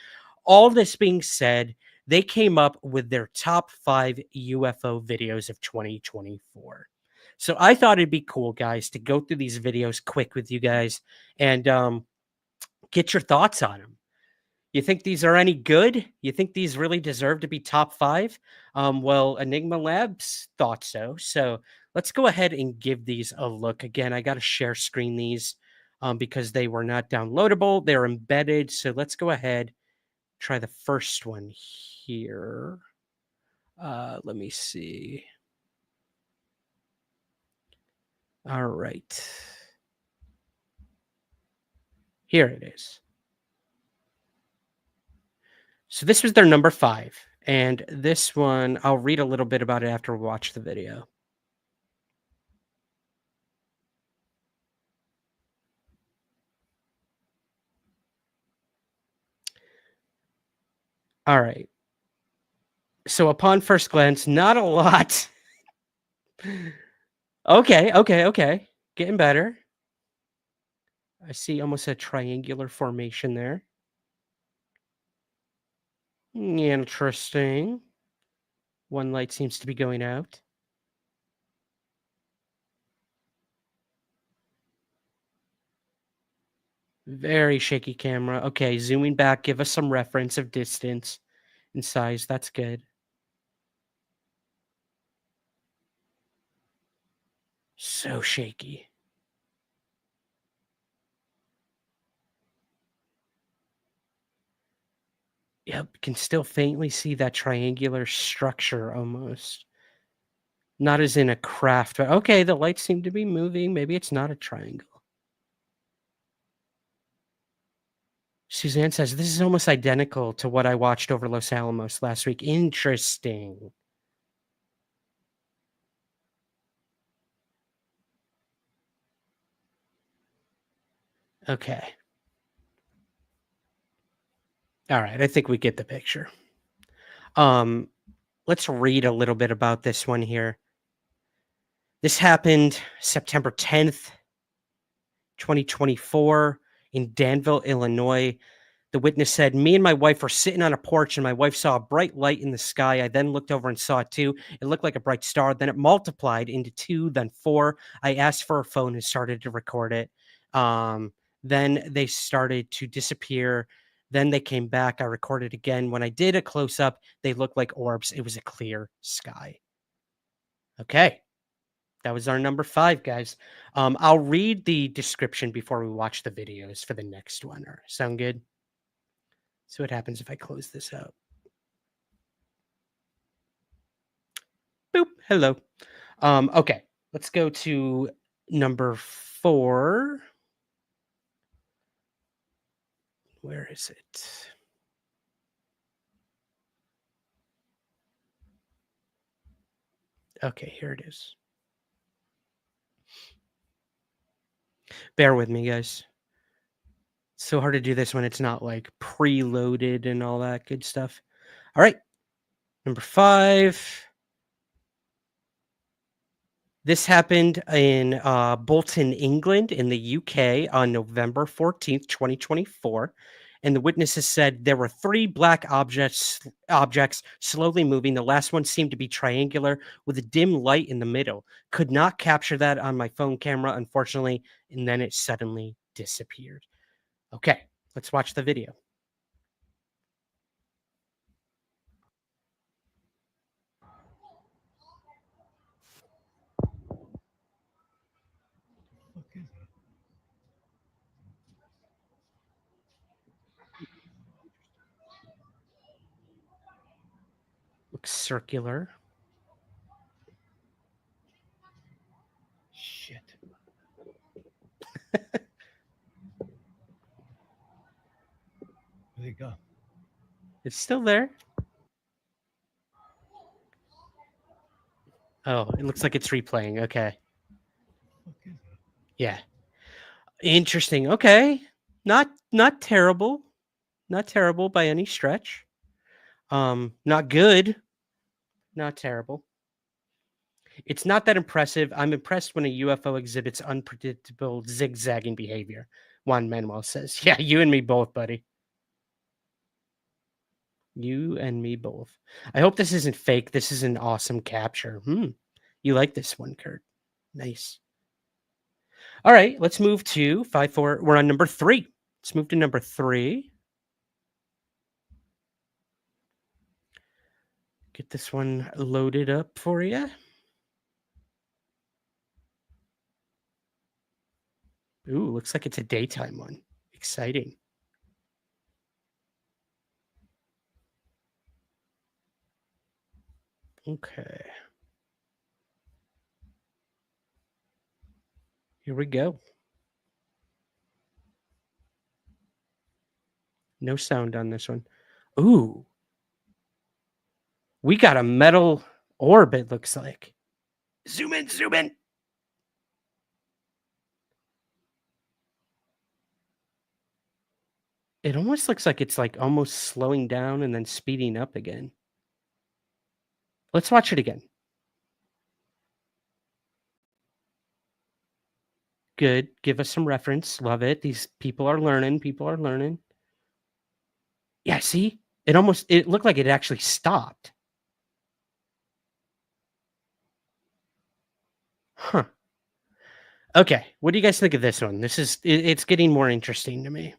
All this being said, They came up with their top 5 UFO videos of 2024. So I thought it'd be cool, guys, to go through these videos quick with you guys and get your thoughts on them. You think these are any good? You think these really deserve to be top 5? Well, Enigma Labs thought so. So let's go ahead and give these a look. Again, I got to share screen these because they were not downloadable. They're embedded. So let's go ahead, try the first one here. Let me see. All right. Here it is. So this was their number 5. And this one, I'll read a little bit about it after we watch the video. All right. So upon first glance, not a lot. Okay. Getting better. I see almost a triangular formation there. Interesting. One light seems to be going out. Very shaky camera. Okay, zooming back, give us some reference of distance and size. That's good. So shaky. Yep, can still faintly see that triangular structure almost. Not as in a craft, but okay, the lights seem to be moving. Maybe it's not a triangle. Suzanne says, this is almost identical to what I watched over Los Alamos last week. Interesting. Okay. All right, I think we get the picture. Let's read a little bit about this one here. This happened September 10th, 2024 in Danville, Illinois. The witness said, me and my wife were sitting on a porch and my wife saw a bright light in the sky. I then looked over and saw it too. It looked like a bright star. Then it multiplied into 2, then 4. I asked for a phone and started to record it. Then they started to disappear. Then they came back. I recorded again. When I did a close-up, they looked like orbs. It was a clear sky. Okay. That was our number 5, guys. I'll read the description before we watch the videos for the next one. Sound good? See what happens if I close this out. Boop. Hello. Okay. Let's go to number 4. Where is it? Okay, here it is. Bear with me, guys. It's so hard to do this when it's not like preloaded and all that good stuff. All right. Number 5. This happened in Bolton, England, in the UK on November 14th, 2024. And the witnesses said there were 3 black objects slowly moving. The last one seemed to be triangular with a dim light in the middle. Could not capture that on my phone camera, unfortunately. And then it suddenly disappeared. Okay, let's watch the video. Looks circular. Shit. Where'd it go? It's still there. Oh, it looks like it's replaying. Okay. Yeah. Interesting. Okay. Not terrible. Not terrible by any stretch. Not good. Not terrible. It's not that impressive. I'm impressed when a UFO exhibits unpredictable zigzagging behavior. Juan Manuel says, yeah, you and me both, buddy. You and me both. I hope this isn't fake. This is an awesome capture. You like this one, Kurt. Nice. All right, let's move to 5-4. We're on number 3. Let's move to number 3. Get this one loaded up for you. Ooh, looks like it's a daytime one. Exciting. Okay. Here we go. No sound on this one. Ooh. We got a metal orb, it looks like. Zoom in, zoom in. It almost looks like it's like almost slowing down and then speeding up again. Let's watch it again. Good. Give us some reference. Love it. These people are learning. People are learning. Yeah, see? It looked like it actually stopped. Huh. Okay. What do you guys think of this one? It's getting more interesting to me.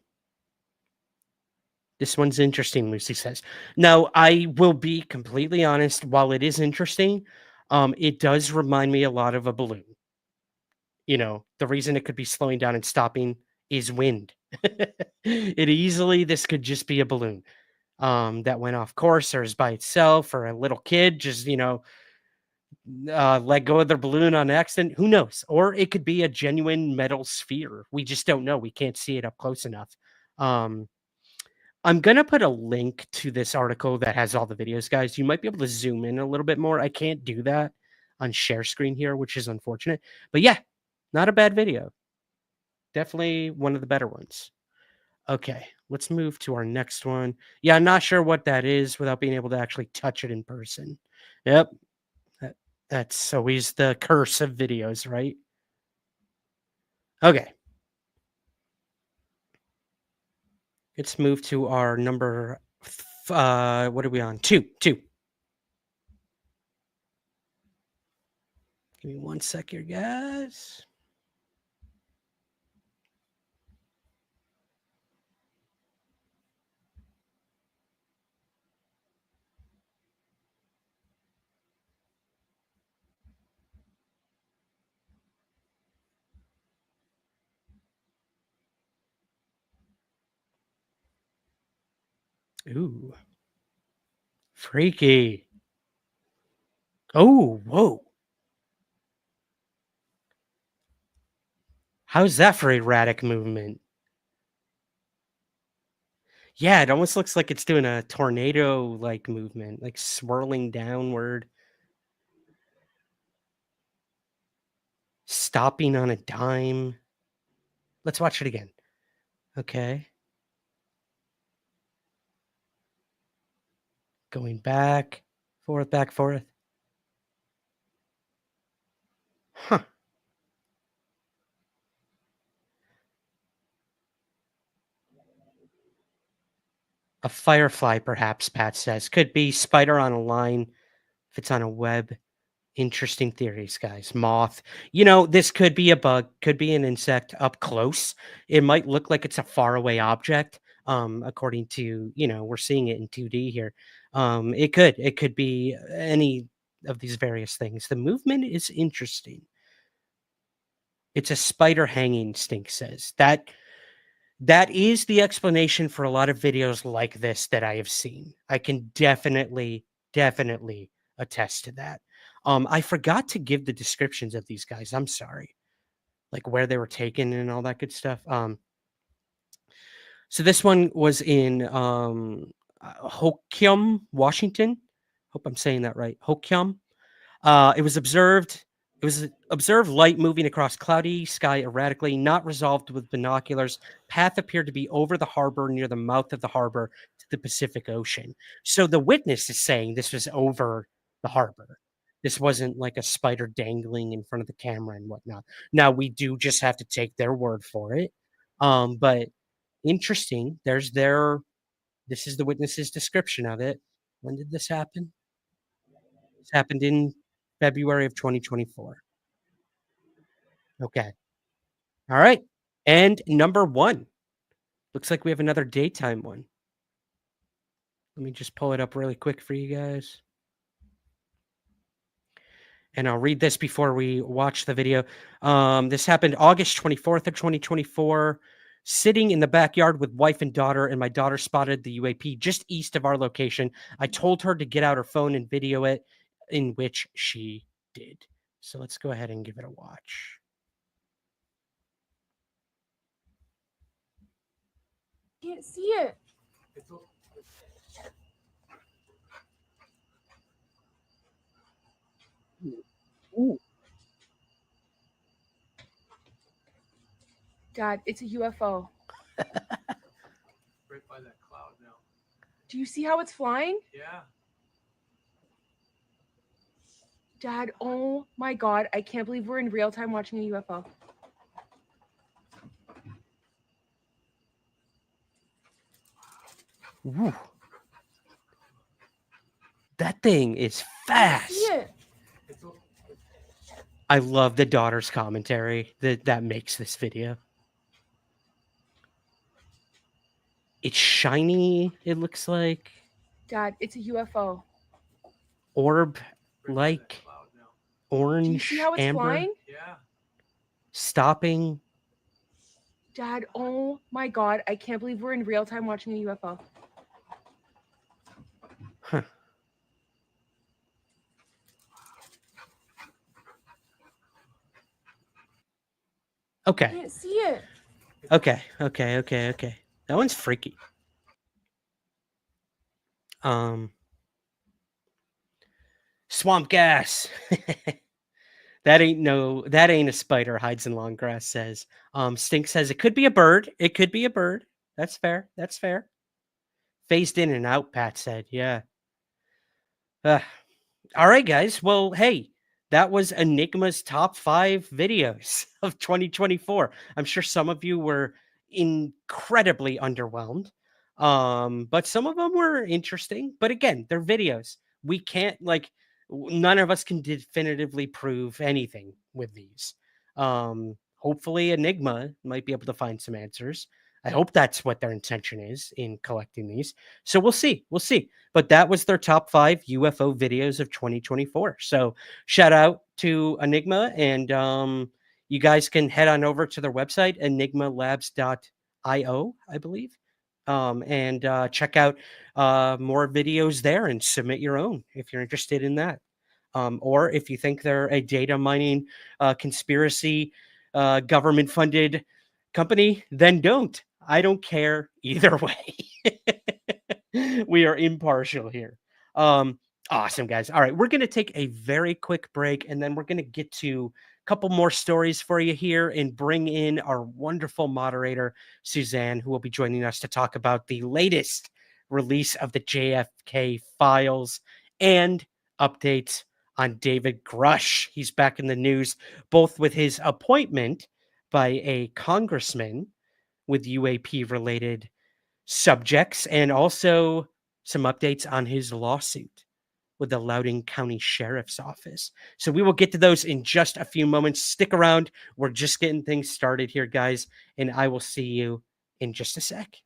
This one's interesting, Lucy says. Now, I will be completely honest. While it is interesting, it does remind me a lot of a balloon. You know, the reason it could be slowing down and stopping is wind. This could just be a balloon that went off course or is by itself, or a little kid just, let go of their balloon on accident. Who knows? Or it could be a genuine metal sphere. We just don't know. We can't see it up close enough. I'm going to put a link to this article that has all the videos, guys. You might be able to zoom in a little bit more. I can't do that on share screen here, which is unfortunate. But yeah, not a bad video. Definitely one of the better ones. Okay, let's move to our next one. Yeah, I'm not sure what that is without being able to actually touch it in person. Yep. That's always the curse of videos, right? Okay. Let's move to our number, what are we on? 2. Give me 1 sec here, guys. Ooh. Freaky. Oh, whoa. How's that for erratic movement? Yeah, it almost looks like it's doing a tornado-like movement, like swirling downward. Stopping on a dime. Let's watch it again. Okay. Going back, forth, back, forth. Huh. A firefly, perhaps, Pat says. Could be spider on a line if it's on a web. Interesting theories, guys. Moth. This could be a bug, could be an insect up close. It might look like it's a faraway object, according to, we're seeing it in 2D here. It could be any of these various things. The movement is interesting. It's a spider hanging, Stink says. That is the explanation for a lot of videos like this that I have seen. I can definitely attest to that. I forgot to give the descriptions of these guys. I'm sorry. Like where they were taken and all that good stuff. So this one was in Hoquiam, Washington. Hope I'm saying that right. Hoquiam. It was observed light moving across cloudy sky erratically, not resolved with binoculars. Path appeared to be over the harbor near the mouth of the harbor to the Pacific Ocean. So the witness is saying this was over the harbor. This wasn't like a spider dangling in front of the camera and whatnot. Now, we do just have to take their word for it. But interesting. There's their This is the witness's description of it. When did this happen? This happened in February of 2024. Okay. All right. And number 1. Looks like we have another daytime one. Let me just pull it up really quick for you guys. And I'll read this before we watch the video. This happened August 24th of 2024. Sitting in the backyard with wife and daughter, and my daughter spotted the UAP just east of our location. I told her to get out her phone and video it, in which she did. So let's go ahead and give it a watch. Can't see it. Ooh. Dad, it's a UFO. Right by that cloud now. Do you see how it's flying? Yeah. Dad, oh my God, I can't believe we're in real time watching a UFO. Ooh. That thing is fast. Yeah. I love the daughter's commentary that makes this video. It's shiny, it looks like. Dad, it's a UFO. Orb-like. Orange, Do you see how it's amber. flying? Yeah. Stopping. Dad, oh my God, I can't believe we're in real time watching a UFO. Huh. Okay. I can't see it. Okay. That one's freaky. Swamp gas. That ain't a spider, hides in long grass says. Stink says it could be a bird. It could be a bird. That's fair. Phased in and out, Pat said. Yeah. All right, guys. Well, hey, that was Enigma's top 5 videos of 2024. I'm sure some of you were incredibly underwhelmed. But some of them were interesting. But again, they're videos. We can't, none of us can definitively prove anything with these. Hopefully Enigma might be able to find some answers. I hope that's what their intention is in collecting these. So we'll see. But that was their top 5 UFO videos of 2024. So shout out to Enigma, and you guys can head on over to their website, enigmalabs.io, I believe. And check out more videos there and submit your own if you're interested in that. Or if you think they're a data mining conspiracy government funded company, then don't. I don't care either way. We are impartial here. Awesome, guys. All right, we're going to take a very quick break, and then we're going to get to a couple more stories for you here and bring in our wonderful moderator, Suzanne, who will be joining us to talk about the latest release of the JFK Files and updates on David Grush. He's back in the news, both with his appointment by a congressman with UAP-related subjects, and also some updates on his lawsuit with the Loudoun County Sheriff's Office. So we will get to those in just a few moments. Stick around. We're just getting things started here, guys, and I will see you in just a sec.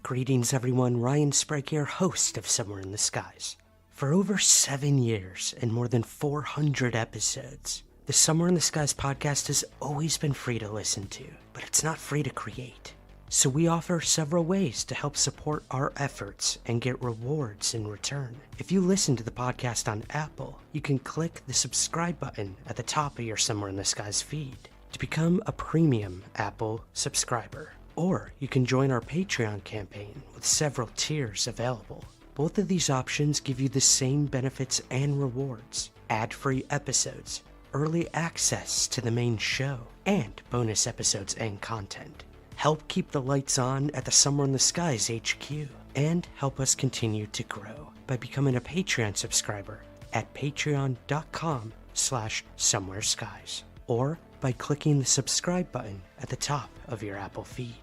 Greetings, everyone. Ryan Sprague here, host of Somewhere in the Skies. For over 7 years and more than 400 episodes, the Somewhere in the Skies podcast has always been free to listen to, but it's not free to create. So we offer several ways to help support our efforts and get rewards in return. If you listen to the podcast on Apple, you can click the subscribe button at the top of your Somewhere in the Skies feed to become a premium Apple subscriber. Or you can join our Patreon campaign with several tiers available. Both of these options give you the same benefits and rewards: ad-free episodes, early access to the main show, and bonus episodes and content. Help keep the lights on at the Somewhere in the Skies HQ, and help us continue to grow by becoming a Patreon subscriber at patreon.com/somewhereskies, or by clicking the subscribe button at the top of your Apple feed.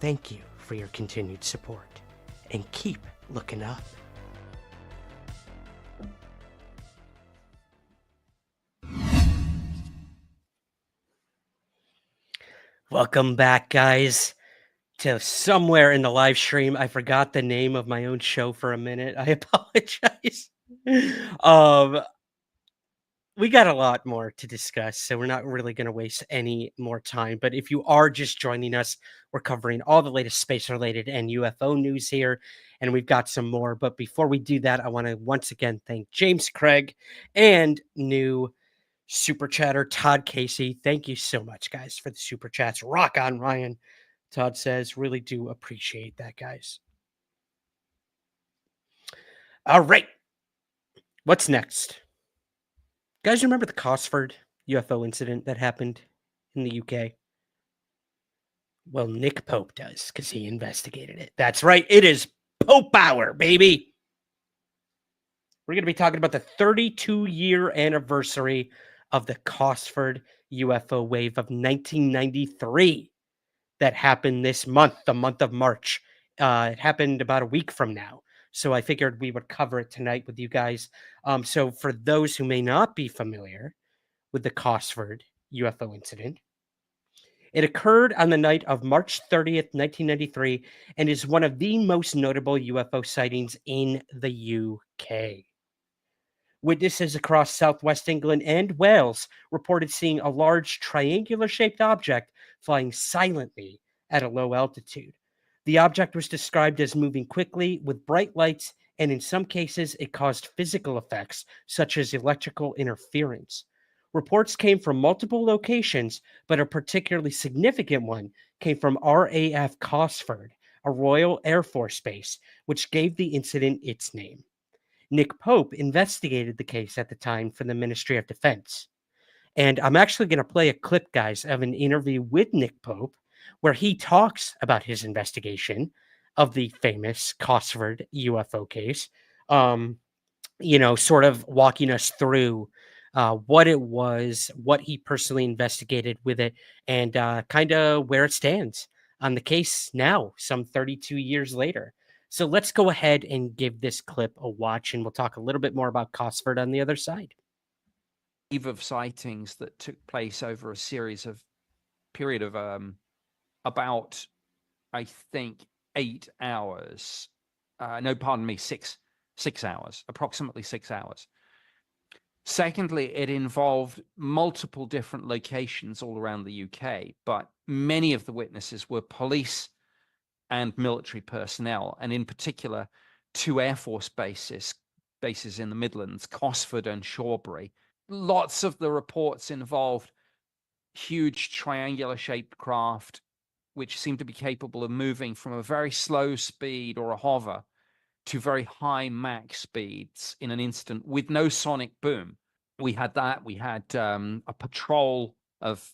Thank you for your continued support, and keep looking up. Welcome back, guys, to somewhere in the live stream. I forgot the name of my own show for a minute. I apologize. We got a lot more to discuss, so we're not really going to waste any more time. But if you are just joining us, we're covering all the latest space-related and UFO news here, and we've got some more. But before we do that, I want to once again thank James Craig and new super chatter Todd Casey. Thank you so much, guys, for the super chats. Rock on, Ryan. Todd says, really do appreciate that, guys. All right. What's next? Guys, remember the Cosford UFO incident that happened in the UK? Well, Nick Pope does, because he investigated it. That's right. It is Pope Hour, baby. We're going to be talking about the 32-year anniversary of the Cosford UFO wave of 1993 that happened this month, the month of March. It happened about a week from now. So I figured we would cover it tonight with you guys. So for those who may not be familiar with the Cosford UFO incident, it occurred on the night of March 30th, 1993, and is one of the most notable UFO sightings in the UK. Witnesses across southwest England and Wales reported seeing a large triangular-shaped object flying silently at a low altitude. The object was described as moving quickly with bright lights, and in some cases, it caused physical effects such as electrical interference. Reports came from multiple locations, but a particularly significant one came from RAF Cosford, a Royal Air Force base, which gave the incident its name. Nick Pope investigated the case at the time for the Ministry of Defense. And I'm actually going to play a clip, guys, of an interview with Nick Pope where he talks about his investigation of the famous Cosford UFO case, sort of walking us through what it was, what he personally investigated with it, and kind of where it stands on the case now, some 32 years later. So let's go ahead and give this clip a watch, and we'll talk a little bit more about Cosford on the other side. Wave of sightings that took place over a period of about, I think, 8 hours. No, pardon me, 6 hours, approximately 6 hours. Secondly, it involved multiple different locations all around the UK, but many of the witnesses were police and military personnel, and in particular, 2 Air Force bases in the Midlands, Cosford and Shawbury. Lots of the reports involved huge triangular-shaped craft, which seemed to be capable of moving from a very slow speed or a hover to very high Mach speeds in an instant with no sonic boom. We had that. We had a patrol of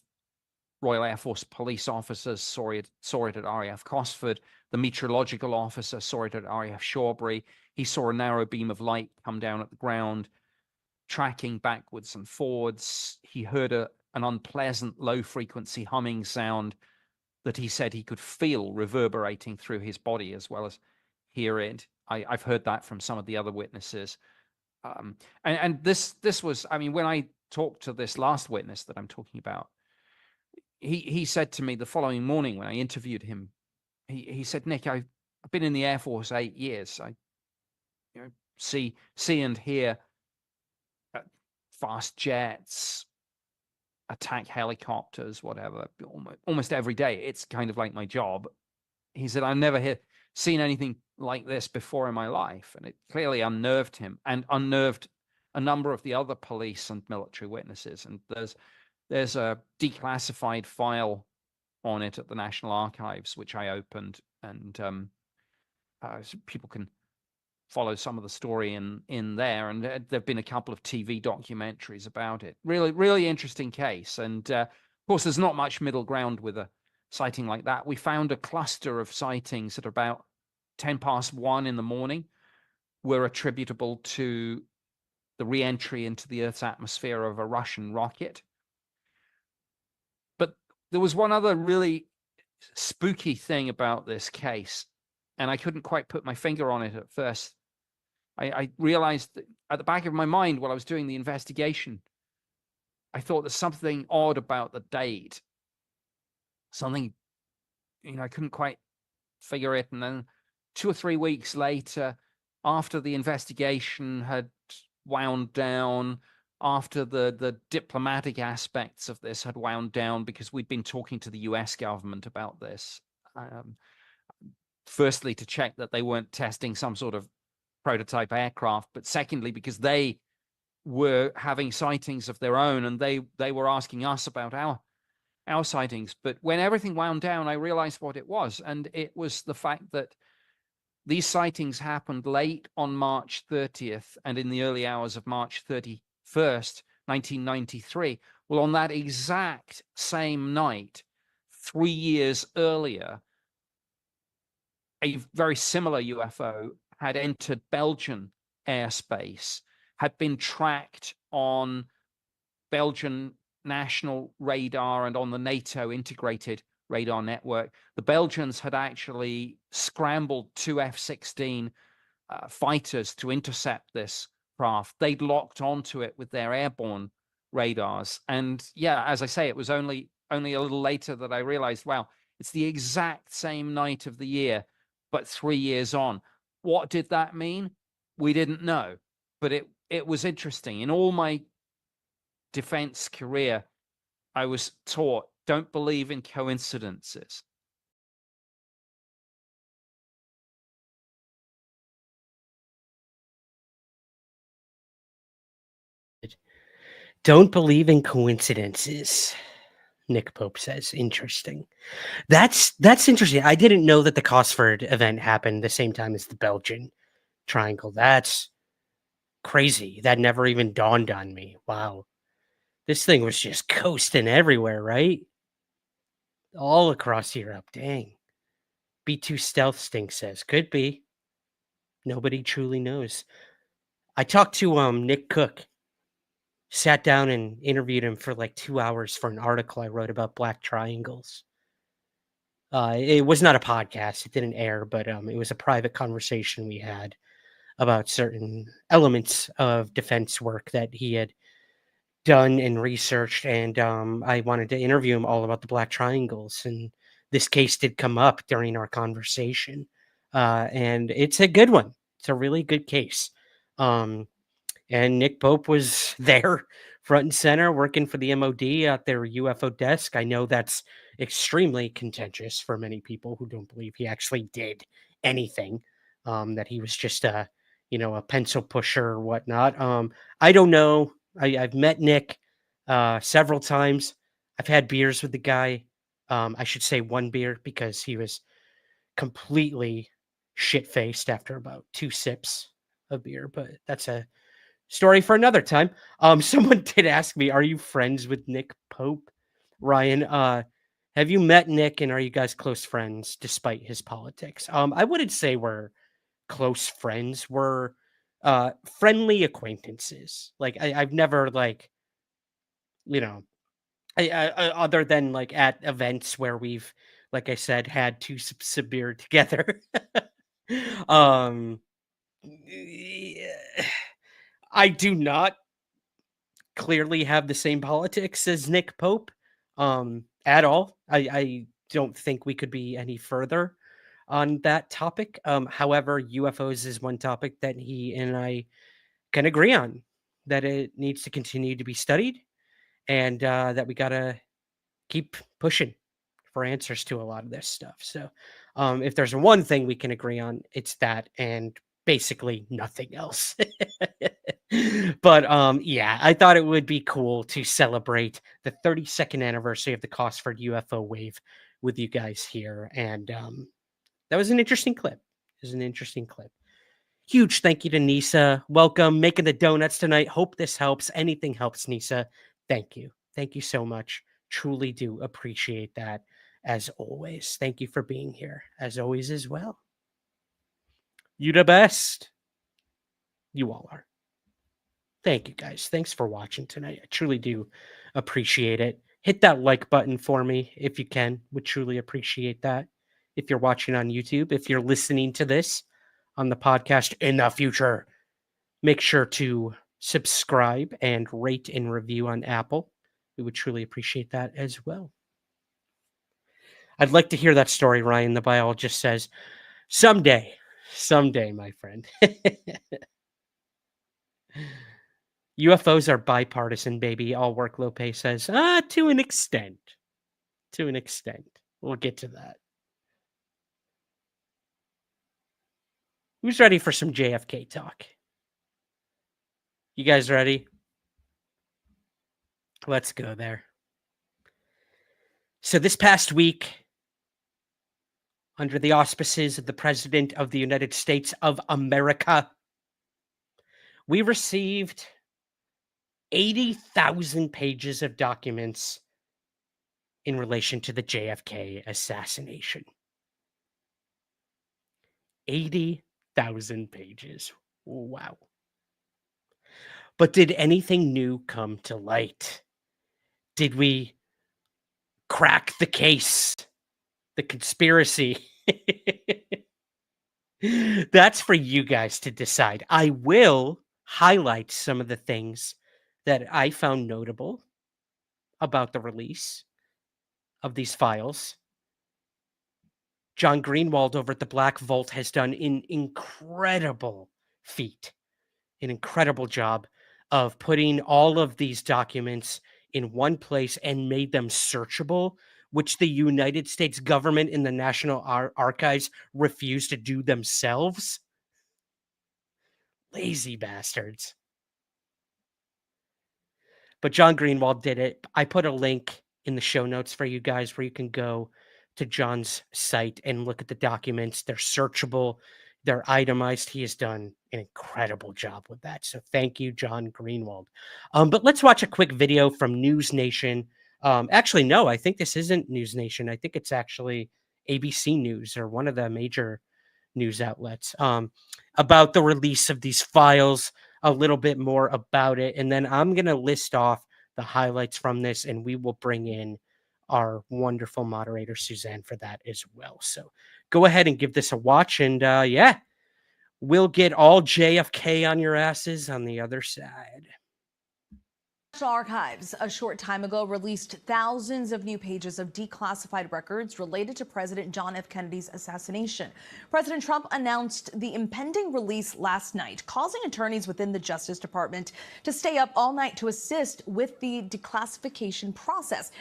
Royal Air Force police officers saw it at RAF Cosford. The meteorological officer saw it at RAF Shawbury. He saw a narrow beam of light come down at the ground, tracking backwards and forwards. He heard an unpleasant low-frequency humming sound that he said he could feel reverberating through his body as well as hear it. I've heard that from some of the other witnesses. And this was, I mean, when I talked to this last witness that I'm talking about, he said to me the following morning when I interviewed him, he said, Nick, I've been in the Air Force 8 years. I see and hear fast jets, attack helicopters, whatever, almost every day. It's kind of like my job. He said, I've never seen anything like this before in my life. And it clearly unnerved him and unnerved a number of the other police and military witnesses. And there's a declassified file on it at the National Archives, which I opened, and so people can follow some of the story in there. And there have been a couple of TV documentaries about it. Really, really interesting case. And of course, there's not much middle ground with a sighting like that. We found a cluster of sightings at about 1:10 in the morning were attributable to the re-entry into the Earth's atmosphere of a Russian rocket. there was one other really spooky thing about this case, and I couldn't quite put my finger on it at first. I realized that at the back of my mind while I was doing the investigation, I thought there's something odd about the date. Something, I couldn't quite figure it. And then 2 or 3 weeks later, after the investigation had wound down, after the diplomatic aspects of this had wound down, because we'd been talking to the US government about this, firstly, to check that they weren't testing some sort of prototype aircraft, but secondly, because they were having sightings of their own, and they were asking us about our sightings. But when everything wound down, I realized what it was, and it was the fact that these sightings happened late on March 30th and in the early hours of March 31st, 1993. Well, on that exact same night, 3 years earlier, a very similar UFO had entered Belgian airspace, had been tracked on Belgian national radar and on the NATO integrated radar network. The Belgians had actually scrambled 2 F-16 fighters to intercept this craft. They'd locked onto it with their airborne radars. And yeah, as I say, it was only a little later that I realized, wow, it's the exact same night of the year, but 3 years on. What did that mean? We didn't know, but it was interesting. In all my defense career, I was taught, don't believe in coincidences. Don't believe in coincidences, Nick Pope says. Interesting. That's interesting. I didn't know that the Cosford event happened the same time as the Belgian triangle. That's crazy. That never even dawned on me. Wow. This thing was just coasting everywhere, right? All across Europe. Dang. B2 Stealth Stink says. Could be. Nobody truly knows. I talked to Nick Cook. Sat down and interviewed him for like 2 hours for an article I wrote about black triangles. It was not a podcast. It didn't air, but it was a private conversation we had about certain elements of defense work that he had done and researched. And I wanted to interview him all about the black triangles. And this case did come up during our conversation. And it's a good one. It's a really good case. And Nick Pope was there front and center working for the MOD at their UFO desk. I know that's extremely contentious for many people who don't believe he actually did anything, that he was just a pencil pusher or whatnot. I don't know. I've met Nick several times. I've had beers with the guy. I should say one beer because he was completely shit-faced after about 2 sips of beer, but that's a story for another time. Someone did ask me, are you friends with Nick Pope? Ryan, have you met Nick and are you guys close friends despite his politics? I wouldn't say we're close friends. We're friendly acquaintances. Like I've never other than like at events where we've, like I said, had 2 sips of beer together. I do not clearly have the same politics as Nick Pope at all. I don't think we could be any further on that topic. However, UFOs is one topic that he and I can agree on, that it needs to continue to be studied and that we got to keep pushing for answers to a lot of this stuff. So if there's one thing we can agree on, it's that, and basically nothing else. But yeah, I thought it would be cool to celebrate the 32nd anniversary of the Cosford UFO wave with you guys here. And that was an interesting clip. Huge thank you to Nisa. Welcome, making the donuts tonight. Hope this helps. Anything helps, Nisa. Thank you. Thank you so much. Truly do appreciate that, as always. Thank you for being here, as always, as well. You the best. You all are. Thank you, guys. Thanks for watching tonight. I truly do appreciate it. hit that like button for me if you can. Would truly appreciate that. If you're watching on YouTube, if you're listening to this on the podcast in the future, make sure to subscribe and rate and review on Apple. We would truly appreciate that as well. I'd like to hear that story, Ryan. The biologist says, someday, my friend. UFOs are bipartisan, baby. All work low pay says, to an extent. To an extent. We'll get to that. Who's ready for some JFK talk? You guys ready? Let's go there. So this past week, under the auspices of the President of the United States of America, we received 80,000 pages of documents in relation to the JFK assassination. 80,000 pages. Wow. But did anything new come to light? Did we crack the case? The conspiracy? That's for you guys to decide. I will highlight some of the things that I found notable about the release of these files. John Greenwald over at the Black Vault has done an incredible feat, an incredible job of putting all of these documents in one place and made them searchable, which the United States government and the National Archives refuse to do themselves. Lazy bastards. But John Greenwald did it. I put a link in the show notes for you guys where you can go to John's site and look at the documents. They're searchable. They're itemized. He has done an incredible job with that. So thank you, John Greenwald. But let's watch a quick video from News Nation. Actually, no, I think this isn't News Nation. I think it's actually ABC News or one of the major news outlets about the release of these files, a little bit more about it. And then I'm going to list off the highlights from this, and we will bring in our wonderful moderator, Suzanne, for that as well. So go ahead and give this a watch. And yeah, we'll get all JFK on your asses on the other side. National Archives a short time ago released thousands of new pages of declassified records related to President John F. Kennedy's assassination. President Trump announced the impending release last night, causing attorneys within the Justice Department to stay up all night to assist with the declassification process.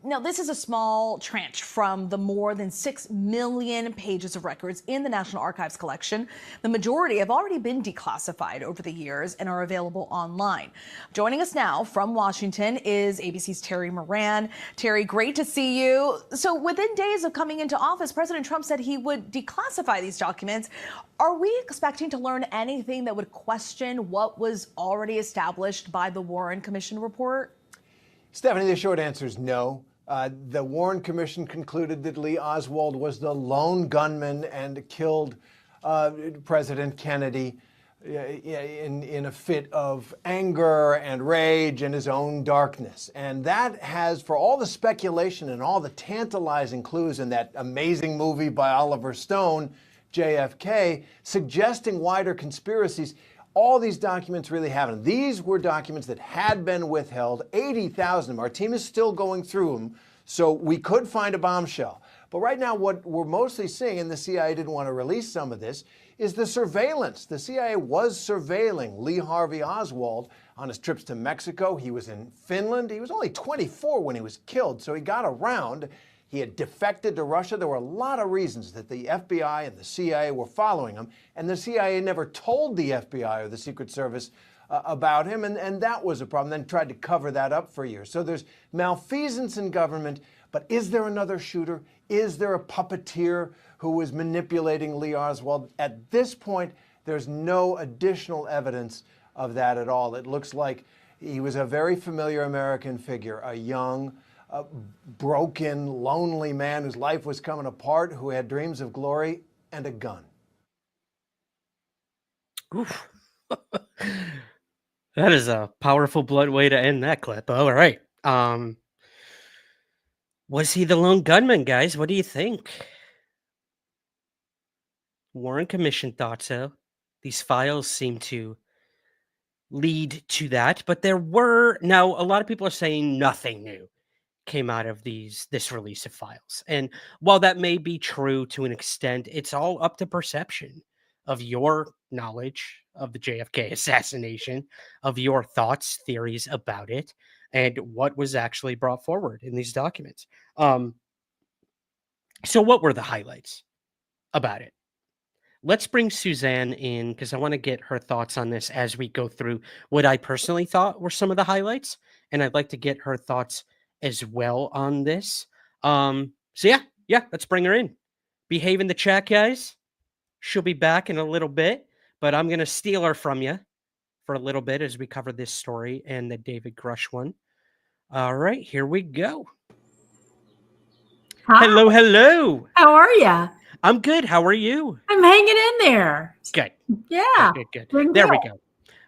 Now, this is a small tranche from the more than 6 million pages of records in the National Archives collection. The majority have already been declassified over the years and are available online. Joining us now from Washington is ABC's Terry Moran. Terry, great to see you. So within days of coming into office, President Trump said he would declassify these documents. Are we expecting to learn anything that would question what was already established by the Warren Commission report? Stephanie, the short answer is no. The Warren Commission concluded that Lee Oswald was the lone gunman and killed President Kennedy in a fit of anger and rage and his own darkness. And that has, for all the speculation and all the tantalizing clues in that amazing movie by Oliver Stone, JFK, suggesting wider conspiracies, all these documents really haven't. These were documents that had been withheld, 80,000 of them. Our team is still going through them, so we could find a bombshell. But right now, what we're mostly seeing, and the CIA didn't want to release some of this, is the surveillance. The CIA was surveilling Lee Harvey Oswald on his trips to Mexico. He was in Finland. He was only 24 when he was killed, so he got around. He had defected to Russia. There were a lot of reasons that the FBI and the CIA were following him, and the CIA never told the FBI or the Secret Service about him, and that was a problem, then tried to cover that up for years. So there's malfeasance in government, but is there another shooter? Is there a puppeteer who was manipulating Lee Oswald? At this point, there's no additional evidence of that at all. It looks like he was a very familiar American figure, a young, broken, lonely man whose life was coming apart, who had dreams of glory and a gun. Oof. That is a powerful, blunt way to end that clip. All right. Was he the lone gunman, guys? What do you think? Warren Commission thought so. These files seem to lead to that, but there were now a lot of people are saying nothing new came out of this release of files. And while that may be true to an extent, it's all up to perception of your knowledge of the JFK assassination, of your thoughts, theories about it, and what was actually brought forward in these documents. So what were the highlights about it? Let's bring Suzanne in because I want to get her thoughts on this as we go through what I personally thought were some of the highlights. And I'd like to get her thoughts as well on this. So yeah, let's bring her in. Behave in the chat, guys. She'll be back in a little bit, but I'm going to steal her from you for a little bit as we cover this story and the David Grush one. All right, here we go. Hi. Hello. How are you? I'm good. How are you? I'm hanging in there. Good. Yeah. Good. Doing There we good. go.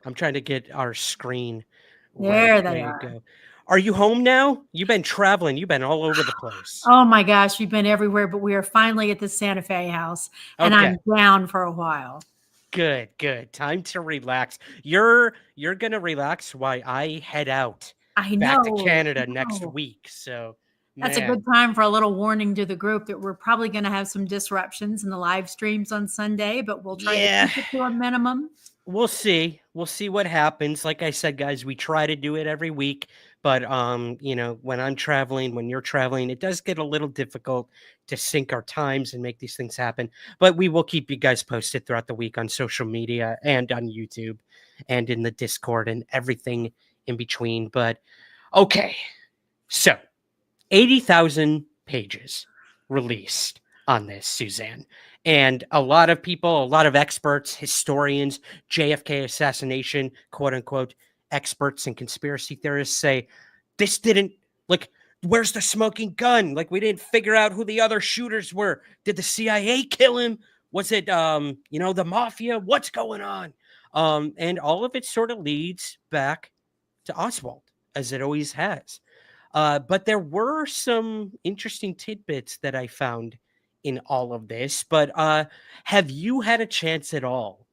I'm trying to get our screen There right. they There you are. go. Are you home now? You've been traveling. You've been all over the place. Oh my gosh, you've been everywhere, but we are finally at the Santa Fe house, and Okay. I'm down for a while. Good. Time to relax. You're gonna relax while I head out I back to know. Canada next know. week. So That's a man, good time for a little warning to the group that we're probably going to have some disruptions in the live streams on Sunday, but we'll try to keep it to a minimum. we'll see. We'll see what happens. Like I said, guys, we try to do it every week, but when I'm traveling, when you're traveling, it does get a little difficult to sync our times and make these things happen. But we will keep you guys posted throughout the week on social media and on YouTube and in the Discord and everything in between. But okay, so 80,000 pages released on this, Suzanne. And a lot of people, a lot of experts, historians, JFK assassination, quote unquote, experts and conspiracy theorists say this didn't, like, where's the smoking gun? Like, we didn't figure out who the other shooters were. Did the CIA kill him? Was it, the mafia? What's going on? And all of it sort of leads back to Oswald, as it always has. But there were some interesting tidbits that I found in all of this. But have you had a chance at all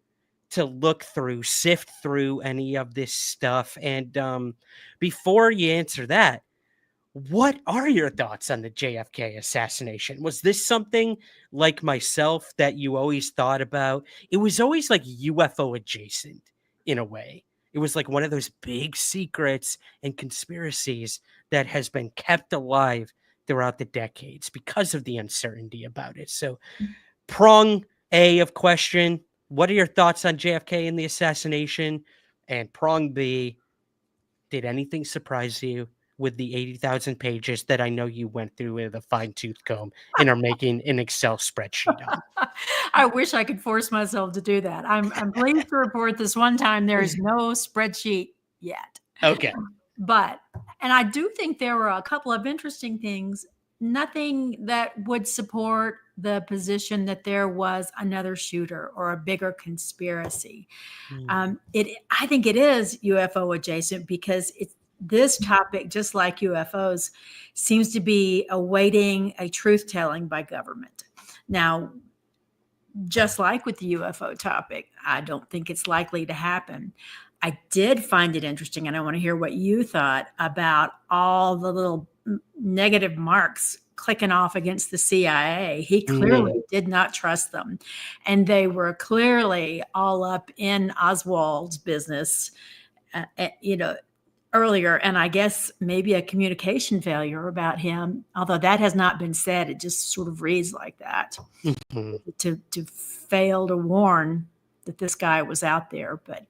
to look through, sift through any of this stuff? And before you answer that, what are your thoughts on the JFK assassination? Was this something like myself that you always thought about? It was always like UFO adjacent in a way. It was like one of those big secrets and conspiracies that has been kept alive throughout the decades because of the uncertainty about it. So, prong A of question, what are your thoughts on JFK and the assassination? And prong B, did anything surprise you with the 80,000 pages that I know you went through with a fine-tooth comb and are making an Excel spreadsheet on? I wish I could force myself to do that. I'm pleased to report this one time there is no spreadsheet yet. Okay. And I do think there were a couple of interesting things. Nothing that would support the position that there was another shooter or a bigger conspiracy. I think it is UFO adjacent because this topic, just like UFOs, seems to be awaiting a truth telling by government. Now, just like with the UFO topic, I don't think it's likely to happen. I did find it interesting, and I want to hear what you thought about all the little negative marks clicking off against the CIA. He clearly did not trust them. And they were clearly all up in Oswald's business, earlier. And I guess maybe a communication failure about him, although that has not been said. It just sort of reads like that, to fail to warn that this guy was out there. But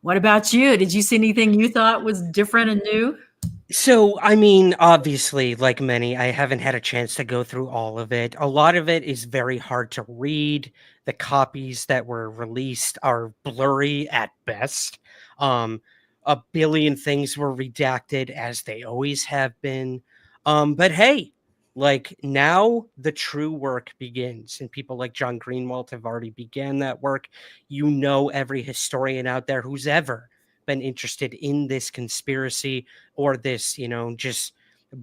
what about you? Did you see anything you thought was different and new? So, I mean, obviously, like many, I haven't had a chance to go through all of it. A lot of it is very hard to read. The copies that were released are blurry at best. A billion things were redacted, as they always have been. But hey, like, now the true work begins, and people like John Greenwald have already began that work. Every historian out there who's ever been interested in this conspiracy or this, just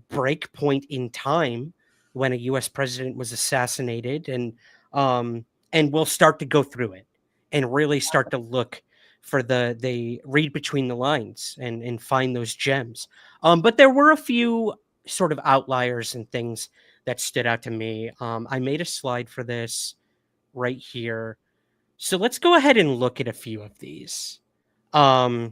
break point in time when a U.S. president was assassinated, and we'll start to go through it and really start to look for the read between the lines and find those gems. But there were a few sort of outliers and things that stood out to me. I made a slide for this right here. So let's go ahead and look at a few of these. The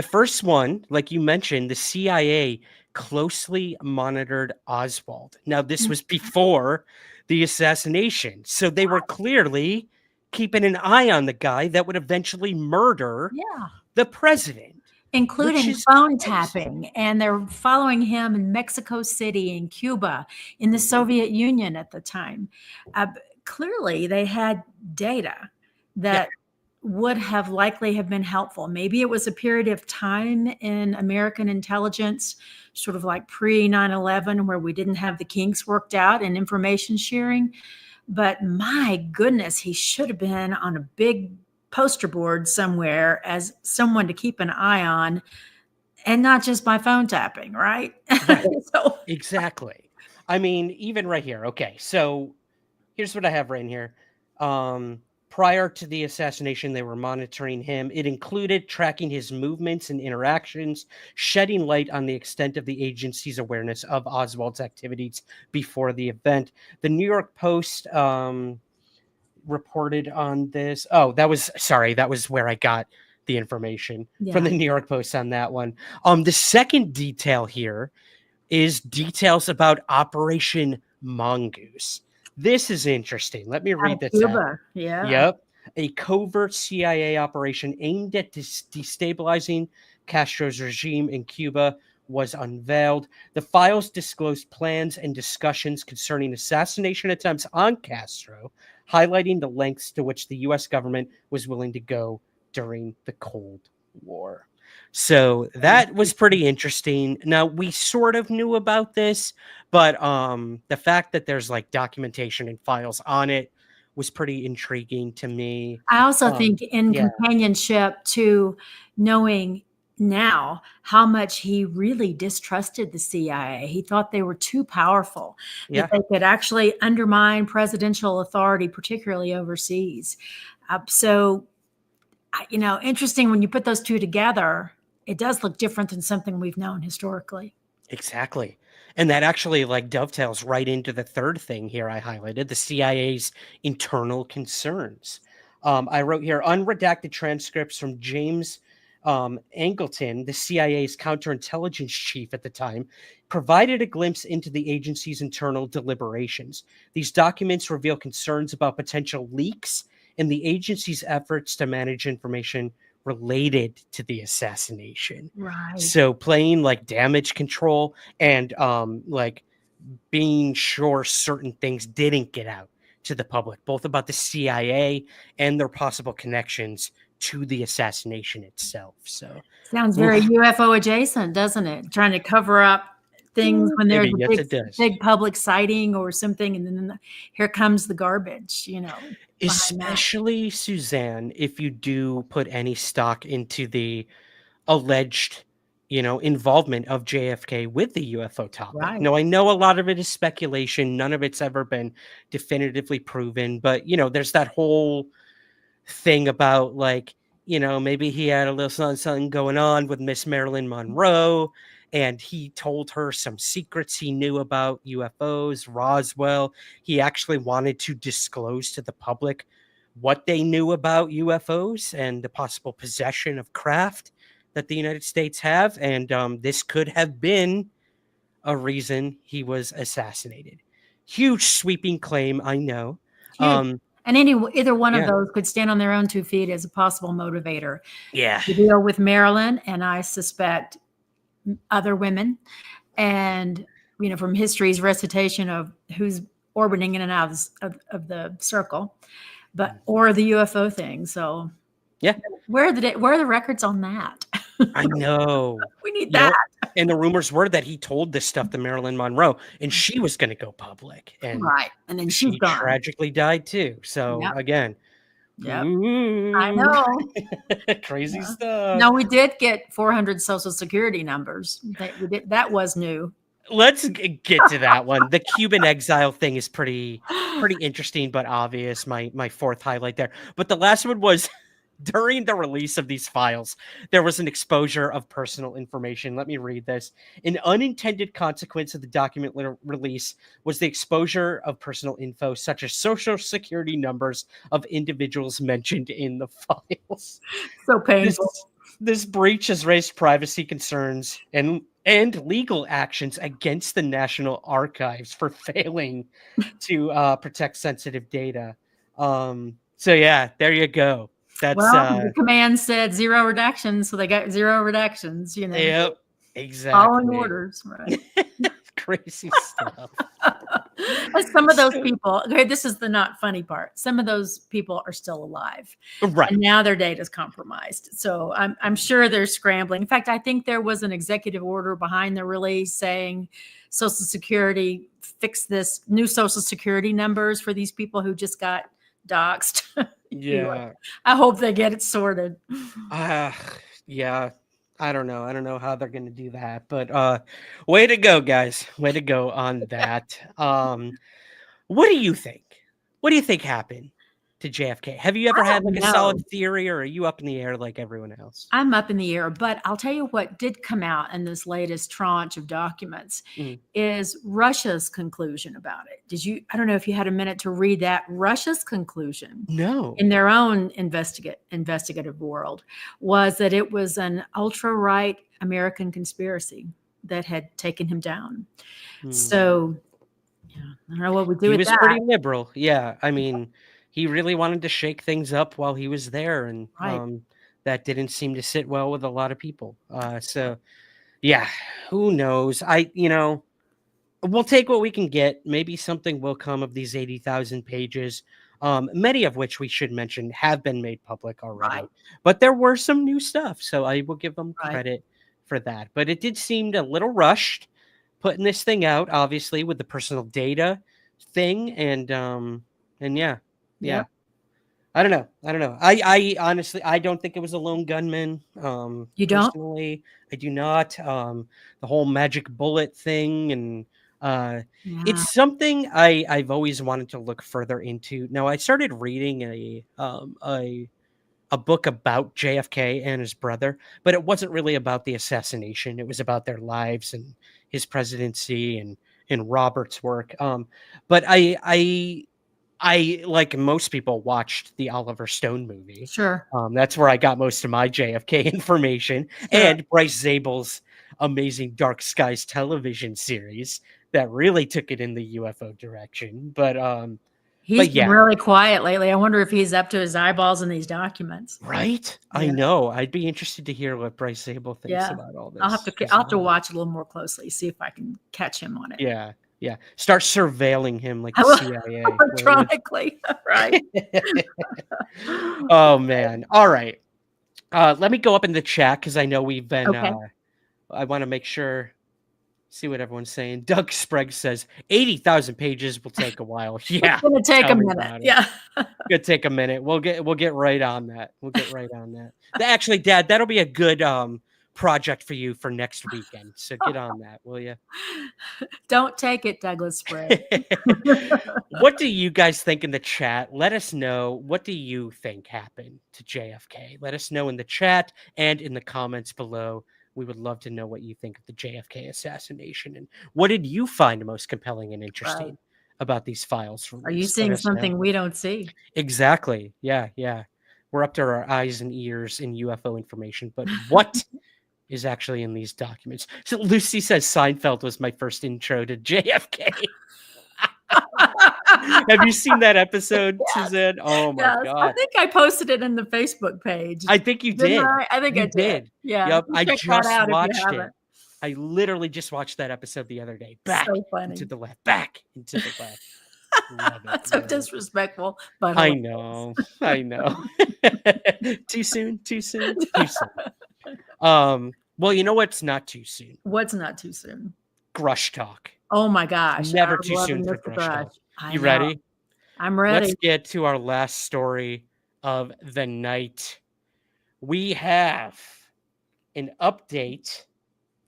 first one, like you mentioned, the CIA closely monitored Oswald. Now, this was before the assassination. So they were clearly keeping an eye on the guy that would eventually murder the president. Including phone tapping. And they're following him in Mexico City, in Cuba, in the Soviet Union at the time. Clearly, they had data that would have likely have been helpful. Maybe it was a period of time in American intelligence, sort of like pre 9/11, where we didn't have the kinks worked out in information sharing. But my goodness, he should have been on a big poster board somewhere as someone to keep an eye on, and not just by phone tapping, right? So, exactly. I mean, even right here. Okay, so here's what I have right in here. Prior to the assassination, they were monitoring him. It included tracking his movements and interactions, shedding light on the extent of the agency's awareness of Oswald's activities before the event. The New York Post reported on this. Oh, that was where I got the information from the New York Post on that one. The second detail here is details about Operation Mongoose. This is interesting. Let me read this out. Yeah. Yep. A covert CIA operation aimed at destabilizing Castro's regime in Cuba was unveiled. The files disclosed plans and discussions concerning assassination attempts on Castro, highlighting the lengths to which the U.S. government was willing to go during the Cold War. So that was pretty interesting. Now, we sort of knew about this, but the fact that there's like documentation and files on it was pretty intriguing to me. I also think in companionship to knowing now how much he really distrusted the CIA. He thought they were too powerful, that they could actually undermine presidential authority, particularly overseas. So, you know, interesting when you put those two together, it does look different than something we've known historically. Exactly. And that actually like dovetails right into the third thing here I highlighted, the CIA's internal concerns. I wrote here unredacted transcripts from James Angleton, the CIA's counterintelligence chief at the time, provided a glimpse into the agency's internal deliberations. These documents reveal concerns about potential leaks in the agency's efforts to manage information related to the assassination. Right. So playing like damage control and like being sure certain things didn't get out to the public, both about the CIA and their possible connections to the assassination itself. So sounds very UFO adjacent, doesn't it? Trying to cover up things when there's a big public sighting or something, and then here comes the garbage, you know. Especially, Suzanne, if you do put any stock into the alleged, you know, involvement of JFK with the UFO topic. Right. Now, I know a lot of it is speculation. None of it's ever been definitively proven, but, you know, there's that whole thing about like, you know, maybe he had a little something going on with Miss Marilyn Monroe, and he told her some secrets he knew about UFOs, Roswell. He actually wanted to disclose to the public what they knew about UFOs and the possible possession of craft that the United States have. And this could have been a reason he was assassinated. Huge sweeping claim, I know. And either one of those could stand on their own 2 feet as a possible motivator. Yeah. To deal with Marilyn, and I suspect other women, and you know, from history's recitation of who's orbiting in and out of the circle, but or the UFO thing. So yeah, where are the records on that? I know. We need that. And the rumors were that he told this stuff to Marilyn Monroe, and she was going to go public. And right, and then she tragically died too. So again, I know. Crazy stuff. No, we did get 400 social security numbers. That was new. Let's get to that one. The Cuban exile thing is pretty interesting, but obvious. My fourth highlight there. But the last one was during the release of these files, there was an exposure of personal information. Let me read this. An unintended consequence of the document release was the exposure of personal info, such as social security numbers of individuals mentioned in the files. So painful. This breach has raised privacy concerns and legal actions against the National Archives for failing to protect sensitive data. So yeah, there you go. That's the command said 0 redactions, so they got 0 redactions. You know. Yep, exactly. Following orders, right? Crazy stuff. And some of those people, okay, this is the not funny part. Some of those people are still alive, right? And now their data is compromised. So I'm sure they're scrambling. In fact, I think there was an executive order behind the release saying Social Security fix this new Social Security numbers for these people who just got doxxed. Yeah. I hope they get it sorted. Yeah. I don't know how they're going to do that, but way to go, guys. Way to go on that. What do you think? What do you think happened to JFK? Have you ever had like a solid theory, or are you up in the air like everyone else? I'm up in the air, but I'll tell you what did come out in this latest tranche of documents is Russia's conclusion about it. I don't know if you had a minute to read that. Russia's conclusion, no, in their own investigative world, was that it was an ultra-right American conspiracy that had taken him down. So yeah, I don't know what we do with that. He was pretty liberal. Yeah. I mean, he really wanted to shake things up while he was there. And that didn't seem to sit well with a lot of people. So yeah, who knows? We'll take what we can get. Maybe something will come of these 80,000 pages, many of which we should mention have been made public already. But there were some new stuff. So I will give them credit for that. But it did seem a little rushed, putting this thing out, obviously, with the personal data thing, and yeah. I don't know. I honestly, I don't think it was a lone gunman. You don't? Personally, I do not. The whole magic bullet thing, and it's something I've always wanted to look further into. Now, I started reading a book about JFK and his brother, but it wasn't really about the assassination. It was about their lives and his presidency and Robert's work. But I like most people watched the Oliver Stone movie. Sure. That's where I got most of my JFK information, and Bryce Zabel's amazing Dark Skies television series that really took it in the UFO direction. But he's been really quiet lately. I wonder if he's up to his eyeballs in these documents. Right? Yeah. I know. I'd be interested to hear what Bryce Zabel thinks about all this. I'll have to watch a little more closely, see if I can catch him on it. Yeah. Yeah. Start surveilling him like the CIA. Electronically. Right. Oh, man. All right. Let me go up in the chat because I know we've been, I want to make sure. See what everyone's saying. Doug Sprague says 80,000 pages will take a while. Yeah, it's gonna take a minute. Yeah, gonna take a minute. We'll get right on that. Actually, Dad, that'll be a good project for you for next weekend. So get on that, will you? Don't take it, Douglas Sprague. What do you guys think in the chat? Let us know. What do you think happened to JFK? Let us know in the chat and in the comments below. We would love to know what you think of the JFK assassination, and what did you find most compelling and interesting about these files? Are you seeing something we don't see? Exactly. Yeah. We're up to our eyes and ears in UFO information, but what is actually in these documents? So Lucy says Seinfeld was my first intro to JFK. Have you seen that episode, Suzanne? Oh my God. I think I posted it in the Facebook page. I think you did. I think I did. Yeah. Yep. I just watched it. I literally just watched that episode the other day. Back into the left. Back into the left. Love it. That's so disrespectful. But I know. Too soon. Well, you know what's not too soon? What's not too soon? Grush talk. Oh my gosh. Never too soon for Grush talk. You ready? I'm ready. Let's get to our last story of the night. We have an update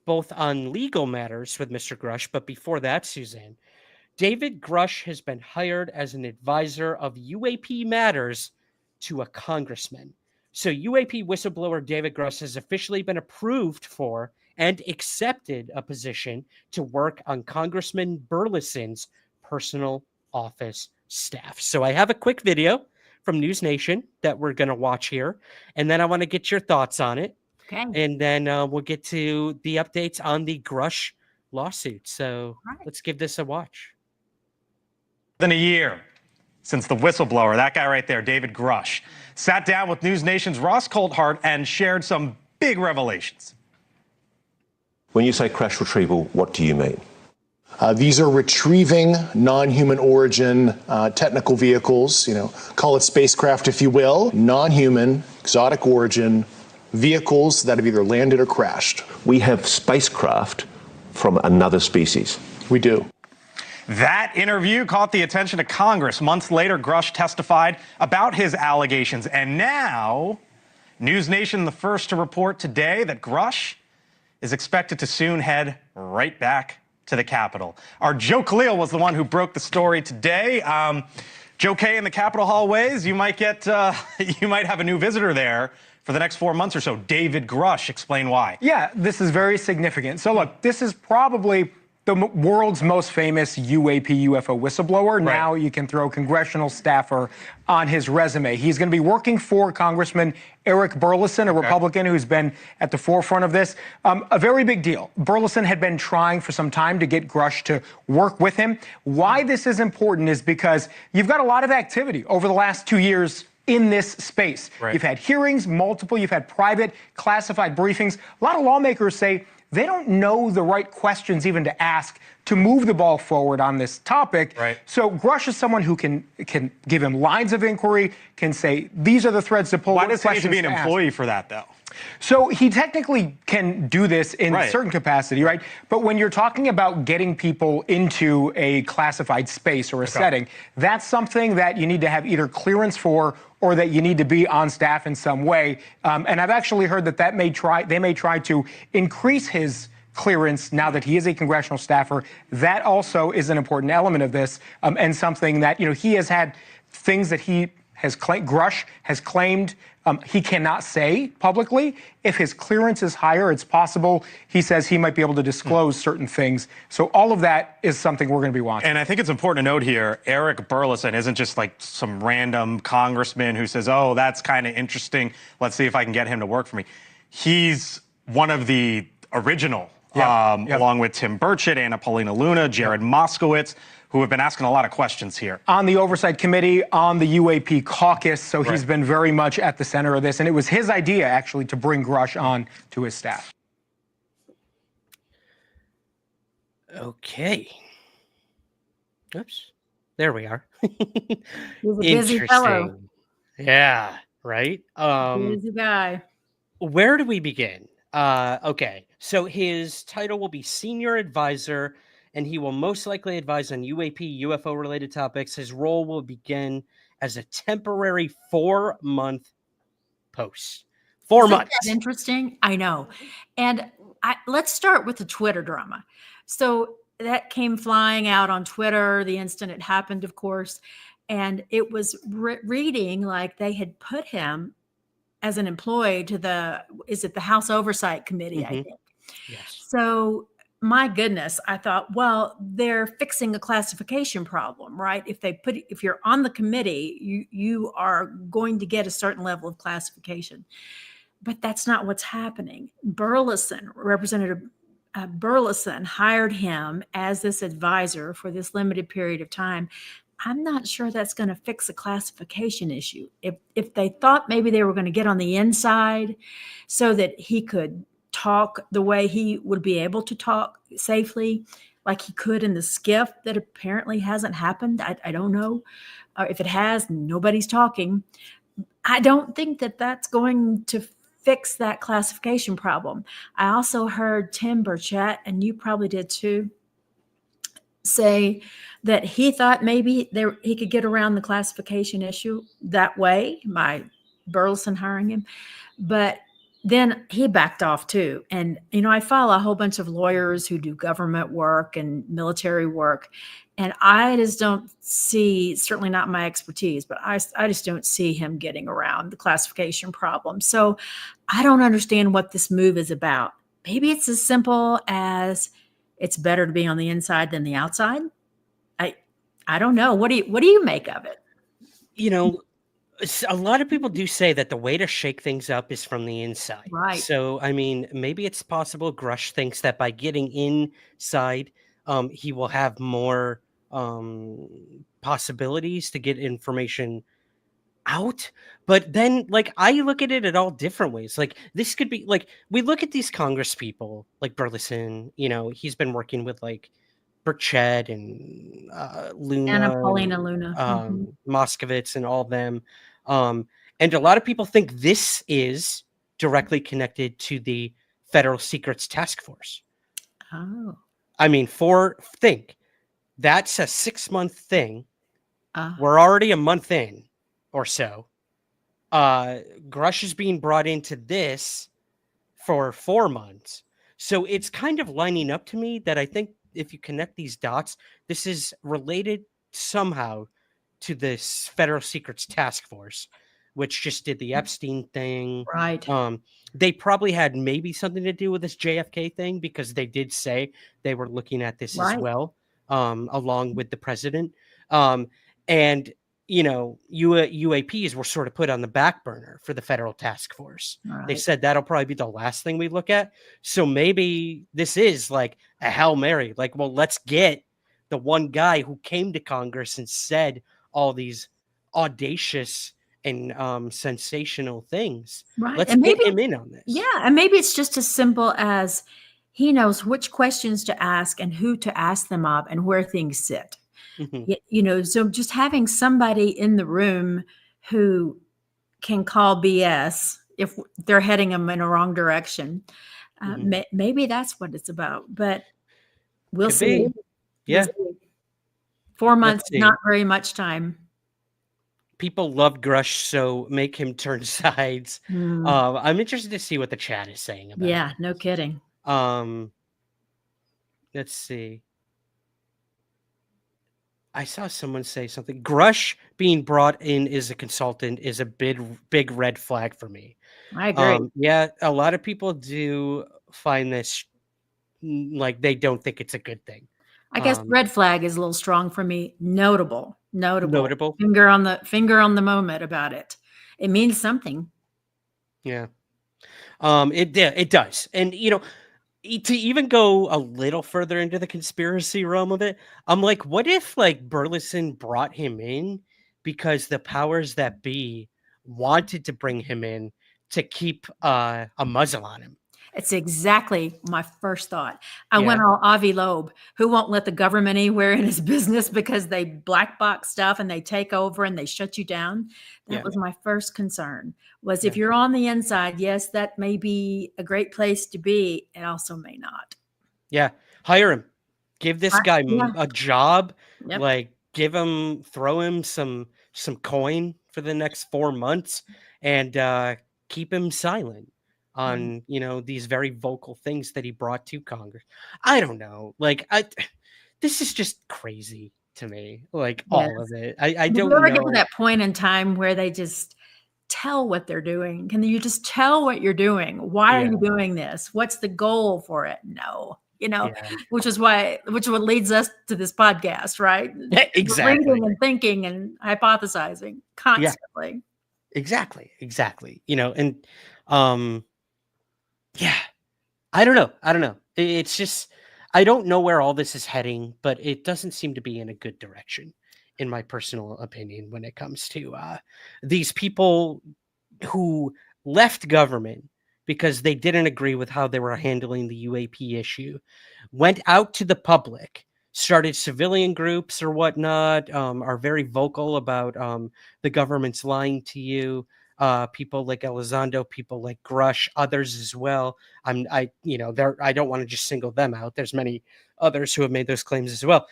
both on legal matters with Mr. Grush, but before that, Suzanne, David Grush has been hired as an advisor of UAP matters to a congressman. So UAP whistleblower David Grush has officially been approved for and accepted a position to work on Congressman Burleson's personal office staff. So I have a quick video from News Nation that we're going to watch here, and then I want to get your thoughts on it. Okay. And then we'll get to the updates on the Grush lawsuit. So let's give this a watch. Than a year since the whistleblower, that guy right there, David Grush, sat down with News Nation's Ross Coulthart and shared some big revelations. When you say crash retrieval, what do you mean? These are retrieving non-human origin technical vehicles, call it spacecraft if you will, non-human, exotic origin vehicles that have either landed or crashed. We have spacecraft from another species. We do. That interview caught the attention of Congress. Months later, Grush testified about his allegations. And now, News Nation, the first to report today that Grush is expected to soon head right back to the Capitol. Our Joe Khalil was the one who broke the story today. Joe K in the Capitol hallways, you might have a new visitor there for the next 4 months or so. David Grush, explain why. Yeah, this is very significant. So look, this is probably the world's most famous UAP UFO whistleblower. Right. Now you can throw congressional staffer on his resume. He's going to be working for Congressman Eric Burleson, a Republican who's been at the forefront of this. A very big deal. Burleson had been trying for some time to get Grush to work with him. Why this is important is because you've got a lot of activity over the last 2 years in this space. Right. You've had hearings, multiple, you've had private classified briefings. A lot of lawmakers say they don't know the right questions even to ask to move the ball forward on this topic. Right. So Grush is someone who can give him lines of inquiry, can say, these are the threads to pull. Why does he need to be an employee for that, though? So he technically can do this in a certain capacity, right? But when you're talking about getting people into a classified space or a setting, that's something that you need to have either clearance for or that you need to be on staff in some way. And I've actually heard that they may try to increase his clearance now that he is a congressional staffer. That also is an important element of this, and something that, he has had things that he has claimed, Grush has claimed he cannot say publicly. If his clearance is higher, it's possible, he says, he might be able to disclose certain things. So all of that is something we're going to be watching. And I think it's important to note here, Eric Burleson isn't just like some random congressman who says, oh, that's kind of interesting, let's see if I can get him to work for me. He's one of the original, along with Tim Burchett, Anna Paulina Luna, Jared Moskowitz, who have been asking a lot of questions here. On the Oversight Committee, on the UAP caucus, so he's been very much at the center of this. And it was his idea, actually, to bring Grush on to his staff. Okay. Oops. There we are. He's a busy fellow. Yeah, right? Busy guy. Where do we begin? Okay, so his title will be Senior Advisor, and he will most likely advise on UAP, UFO-related topics. His role will begin as a temporary 4-month post. 4 months. That's interesting. I know. And let's start with the Twitter drama. So that came flying out on Twitter the instant it happened, of course. And it was reading like they had put him as an employee to the House Oversight Committee, I think. Yes. So my goodness, I thought, well, they're fixing a classification problem, right? If you're on the committee, you are going to get a certain level of classification. But that's not what's happening. Representative Burleson hired him as this advisor for this limited period of time. I'm not sure that's going to fix a classification issue. If they thought maybe they were going to get on the inside so that he could talk the way he would be able to talk safely, like he could in the skiff that apparently hasn't happened. I don't know. If it has, nobody's talking. I don't think that that's going to fix that classification problem. I also heard Tim Burchett, and you probably did too, say that he thought maybe he could get around the classification issue that way by Burleson hiring him. But then he backed off too. And, I follow a whole bunch of lawyers who do government work and military work. And I just don't see, certainly not my expertise, but I just don't see him getting around the classification problem. So I don't understand what this move is about. Maybe it's as simple as it's better to be on the inside than the outside. I don't know. What do you make of it? A lot of people do say that the way to shake things up is from the inside. Right. So, I mean, maybe it's possible Grush thinks that by getting inside, he will have more possibilities to get information out. But then, like, I look at it at all different ways. Like, this could be, like, we look at these Congress people, like Burleson, he's been working with, like, Burchett and Luna, Anna Paulina Luna, Moskovitz and all of them. And a lot of people think this is directly connected to the Federal Secrets Task Force. Oh. I mean, that's a 6-month thing. We're already a month in or so. Grush is being brought into this for 4 months. So it's kind of lining up to me that I think if you connect these dots, this is related somehow to this Federal Secrets Task Force, which just did the Epstein thing. Right. They probably had maybe something to do with this JFK thing, because they did say they were looking at this as well, along with the president. And UAPs were sort of put on the back burner for the federal task force. They said that'll probably be the last thing we look at. So maybe this is like a Hail Mary. Like, well, let's get the one guy who came to Congress and said all these audacious and sensational things. Right. Let's And get maybe, him in on this. yeah. And maybe it's just as simple as he knows which questions to ask and who to ask them of and where things sit. So just having somebody in the room who can call BS if they're heading them in a wrong direction, maybe that's what it's about. But we'll see. Yeah. 4 months, not very much time. People love Grush, so make him turn sides. I'm interested to see what the chat is saying about it. Yeah, no kidding. Let's see. I saw someone say something. Grush being brought in as a consultant is a big red flag for me. I agree. Yeah, a lot of people do find this like they don't think it's a good thing. I guess red flag is a little strong for me. Notable. Finger on the moment about it. It means something. Yeah. It does. And to even go a little further into the conspiracy realm of it, I'm like, what if like Burleson brought him in because the powers that be wanted to bring him in to keep a muzzle on him? It's exactly my first thought. I went all Avi Loeb, who won't let the government anywhere in his business because they black box stuff and they take over and they shut you down. That was my first concern, was if you're on the inside, yes, that may be a great place to be. It also may not. Yeah. Hire him. Give this guy a job. Yep. Like throw him some coin for the next 4 months and keep him silent on these very vocal things that he brought to Congress. I don't know. Like this is just crazy to me. Like all of it. I don't know. Did you ever get to that point in time where they just tell what they're doing? Can you just tell what you're doing? Why are you doing this? What's the goal for it? No. Which is what leads us to this podcast, right? Exactly. Reading and thinking and hypothesizing constantly. Exactly. And I don't know. It's just, I don't know where all this is heading, but it doesn't seem to be in a good direction, in my personal opinion, when it comes to these people who left government because they didn't agree with how they were handling the UAP issue, went out to the public, started civilian groups or whatnot, are very vocal about the government's lying to you. People like Elizondo, people like Grush, others as well. I don't want to just single them out. There's many others who have made those claims as well.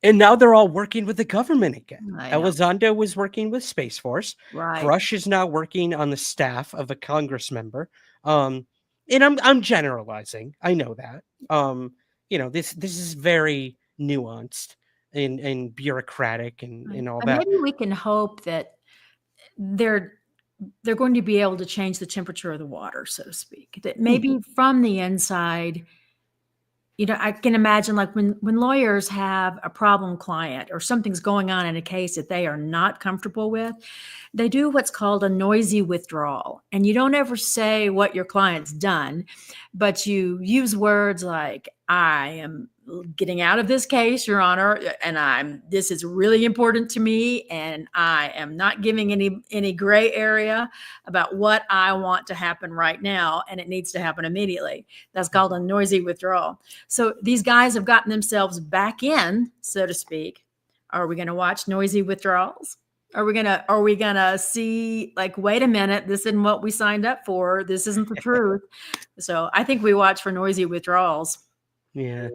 And now they're all working with the government again. Elizondo was working with Space Force. Right. Grush is now working on the staff of a Congress member. And I'm generalizing. I know that. This is very nuanced and bureaucratic and all And that. maybe we can hope that they're going to be able to change the temperature of the water, so to speak. That maybe from the inside, I can imagine like when lawyers have a problem client or something's going on in a case that they are not comfortable with, they do what's called a noisy withdrawal. And you don't ever say what your client's done, but you use words like, I am getting out of this case, Your Honor, and this is really important to me, and I am not giving any gray area about what I want to happen right now, and it needs to happen immediately. That's called a noisy withdrawal. So these guys have gotten themselves back in, so to speak. Are we going to watch noisy withdrawals? Are we gonna see like, wait a minute, this isn't what we signed up for. This isn't the truth. So I think we watch for noisy withdrawals. Yeah.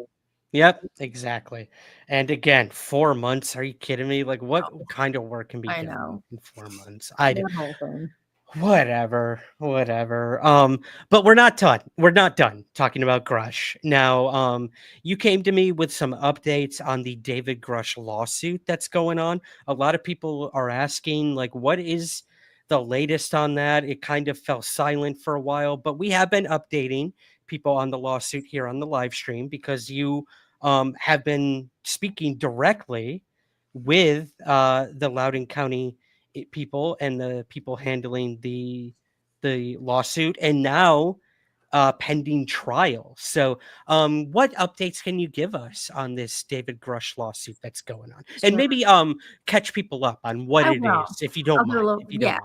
Yep, exactly. And again, 4 months. Are you kidding me? Like, what kind of work can be I done know. in 4 months? That whole thing. Whatever. But we're not done. We're not done talking about Grush. Now, you came to me with some updates on the David Grush lawsuit that's going on. A lot of people are asking, like, what is the latest on that? It kind of fell silent for a while, but we have been updating people on the lawsuit here on the live stream because you have been speaking directly with the Loudoun County people and the people handling the lawsuit, and now pending trial. So what updates can you give us on this David Grush lawsuit that's going on? And maybe catch people up on what it is, if you don't mind. Yeah.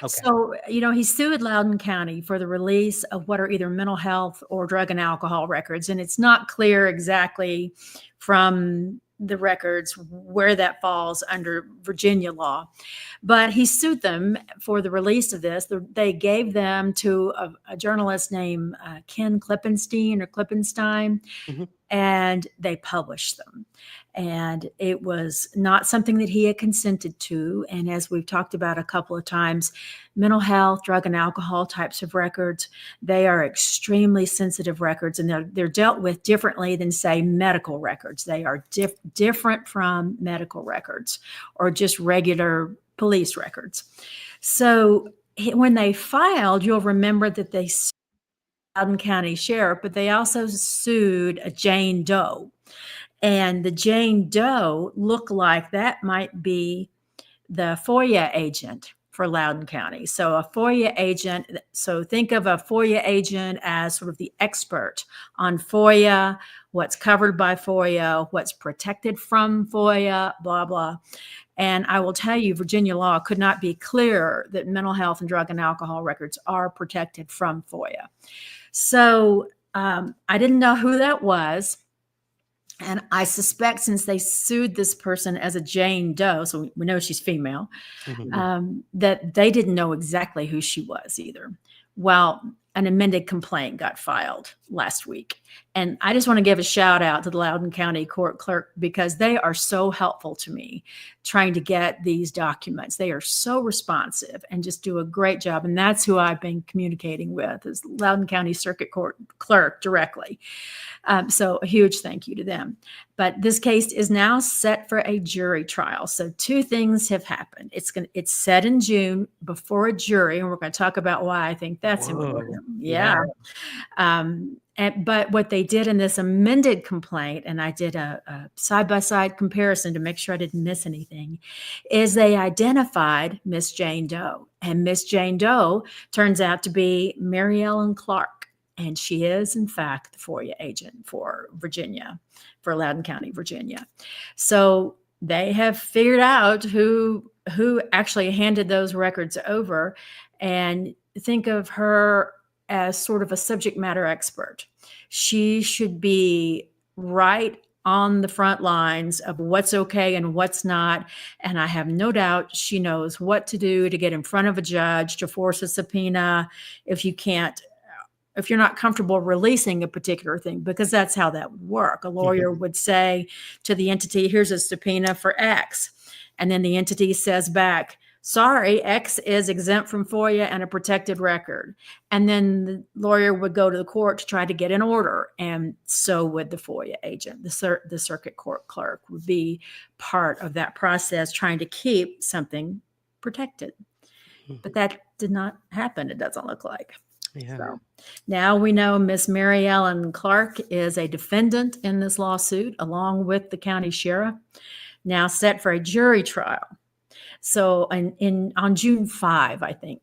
Okay. So, he sued Loudoun County for the release of what are either mental health or drug and alcohol records. And it's not clear exactly from the records where that falls under Virginia law, but he sued them for the release of this. They gave them to a journalist named Ken Klippenstein, and they published them. And it was not something that he had consented to. And as we've talked about a couple of times, mental health, drug and alcohol types of records, they are extremely sensitive records, and they're dealt with differently than, say, medical records. They are different from medical records or just regular police records. So when they filed, you'll remember that they sued Loudoun County Sheriff, but they also sued a Jane Doe. And the Jane Doe looked like that might be the FOIA agent for Loudoun County. So a FOIA agent, so think of a FOIA agent as sort of the expert on FOIA, what's covered by FOIA, what's protected from FOIA, blah, blah. And I will tell you, Virginia law could not be clearer that mental health and drug and alcohol records are protected from FOIA. So I didn't know who that was. And I suspect since they sued this person as a Jane Doe, so we know she's female, that they didn't know exactly who she was either. Well, an amended complaint got filed last week. And I just want to give a shout out to the Loudoun County Court Clerk because they are so helpful to me trying to get these documents. They are so responsive and just do a great job. And that's who I've been communicating with, is Loudoun County Circuit Court Clerk directly. So a huge thank you to them. But this case is now set for a jury trial. So two things have happened. It's set in June before a jury, and we're going to talk about why I think that's important. Yeah. But what they did in this amended complaint, and I did a side-by-side comparison to make sure I didn't miss anything, is they identified Miss Jane Doe. And Miss Jane Doe turns out to be Mary Ellen Clark. And she is, in fact, the FOIA agent for Virginia, for Loudoun County, Virginia. So they have figured out who actually handed those records over, and think of her as sort of a subject matter expert. She should be right on the front lines of what's okay and what's not. And I have no doubt she knows what to do to get in front of a judge, to force a subpoena if you're not comfortable releasing a particular thing, because that's how that would work. A lawyer would say to the entity, here's a subpoena for X. And then the entity says back, sorry, X is exempt from FOIA and a protected record. And then the lawyer would go to the court to try to get an order. And so would the FOIA agent. The circuit court clerk would be part of that process, trying to keep something protected. But that did not happen, it doesn't look like. Yeah. So now we know Miss Mary Ellen Clark is a defendant in this lawsuit, along with the county sheriff, now set for a jury trial. So on June 5, I think.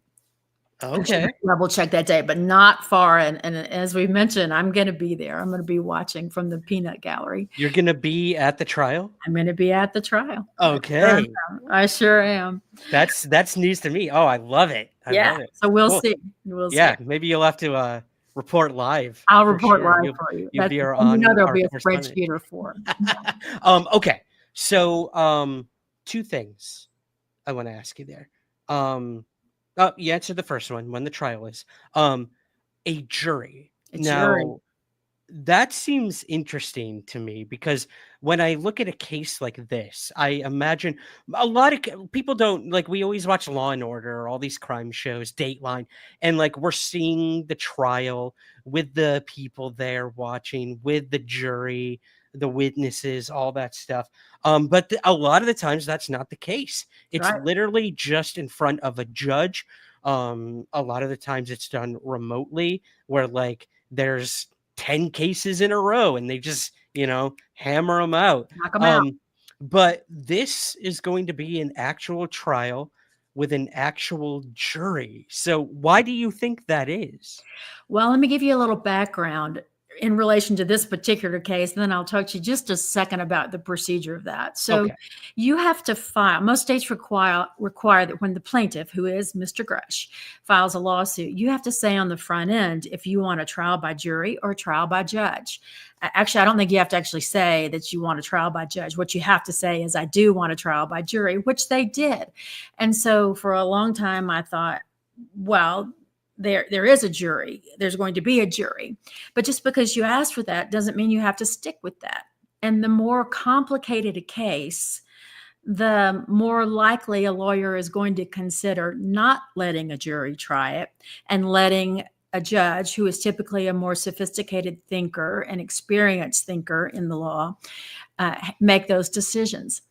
Okay. Double check that day, but not far. And as we mentioned, I'm going to be there. I'm going to be watching from the peanut gallery. You're going to be at the trial? I'm going to be at the trial. Okay. I sure am. That's news to me. Oh, I love it. I love it. So we'll Cool. see. We'll see. Yeah, maybe you'll have to report live. I'll for report sure. live for you. You'll be our there'll be a correspondent. spreadsheet for. Okay. So two things I want to ask you there. You answered the first one, when the trial is. A jury. Now, that seems interesting to me, because when I look at a case like this, I imagine a lot of people don't, like, we always watch Law and Order, all these crime shows, Dateline, and like we're seeing the trial with the people there watching, with the jury, the witnesses, all that stuff. But a lot of the times that's not the case. It's literally just in front of a judge. A lot of the times it's done remotely, where like there's 10 cases in a row and they just, hammer them out. Knock 'em out. But this is going to be an actual trial with an actual jury. So why do you think that is? Well, let me give you a little background in relation to this particular case, and then I'll talk to you just a second about the procedure of that. So you have to file, most states require that when the plaintiff, who is Mr. Grush, files a lawsuit, you have to say on the front end if you want a trial by jury or a trial by judge. Actually, I don't think you have to actually say that you want a trial by judge. What you have to say is, I do want a trial by jury, which they did. And so for a long time, I thought, well, there is a jury. There's going to be a jury. But just because you ask for that doesn't mean you have to stick with that. And the more complicated a case, the more likely a lawyer is going to consider not letting a jury try it and letting a judge, who is typically a more sophisticated thinker and experienced thinker in the law, make those decisions.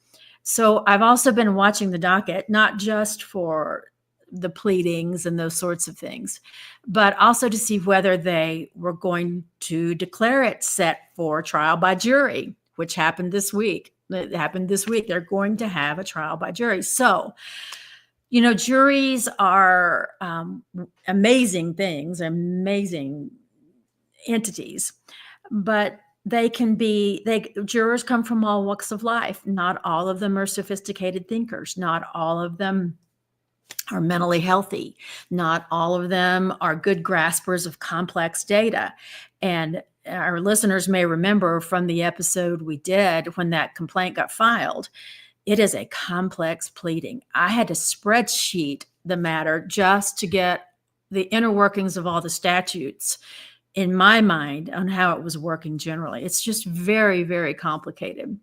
So I've also been watching the docket, not just for the pleadings and those sorts of things, but also to see whether they were going to declare it set for trial by jury, which happened this week. They're going to have a trial by jury. So, juries are amazing things, amazing entities, but jurors come from all walks of life. Not all of them are sophisticated thinkers. Not all of them are mentally healthy. Not all of them are good graspers of complex data. And our listeners may remember from the episode we did when that complaint got filed, it is a complex pleading. I had to spreadsheet the matter just to get the inner workings of all the statutes in my mind on how it was working generally. It's just very, very complicated.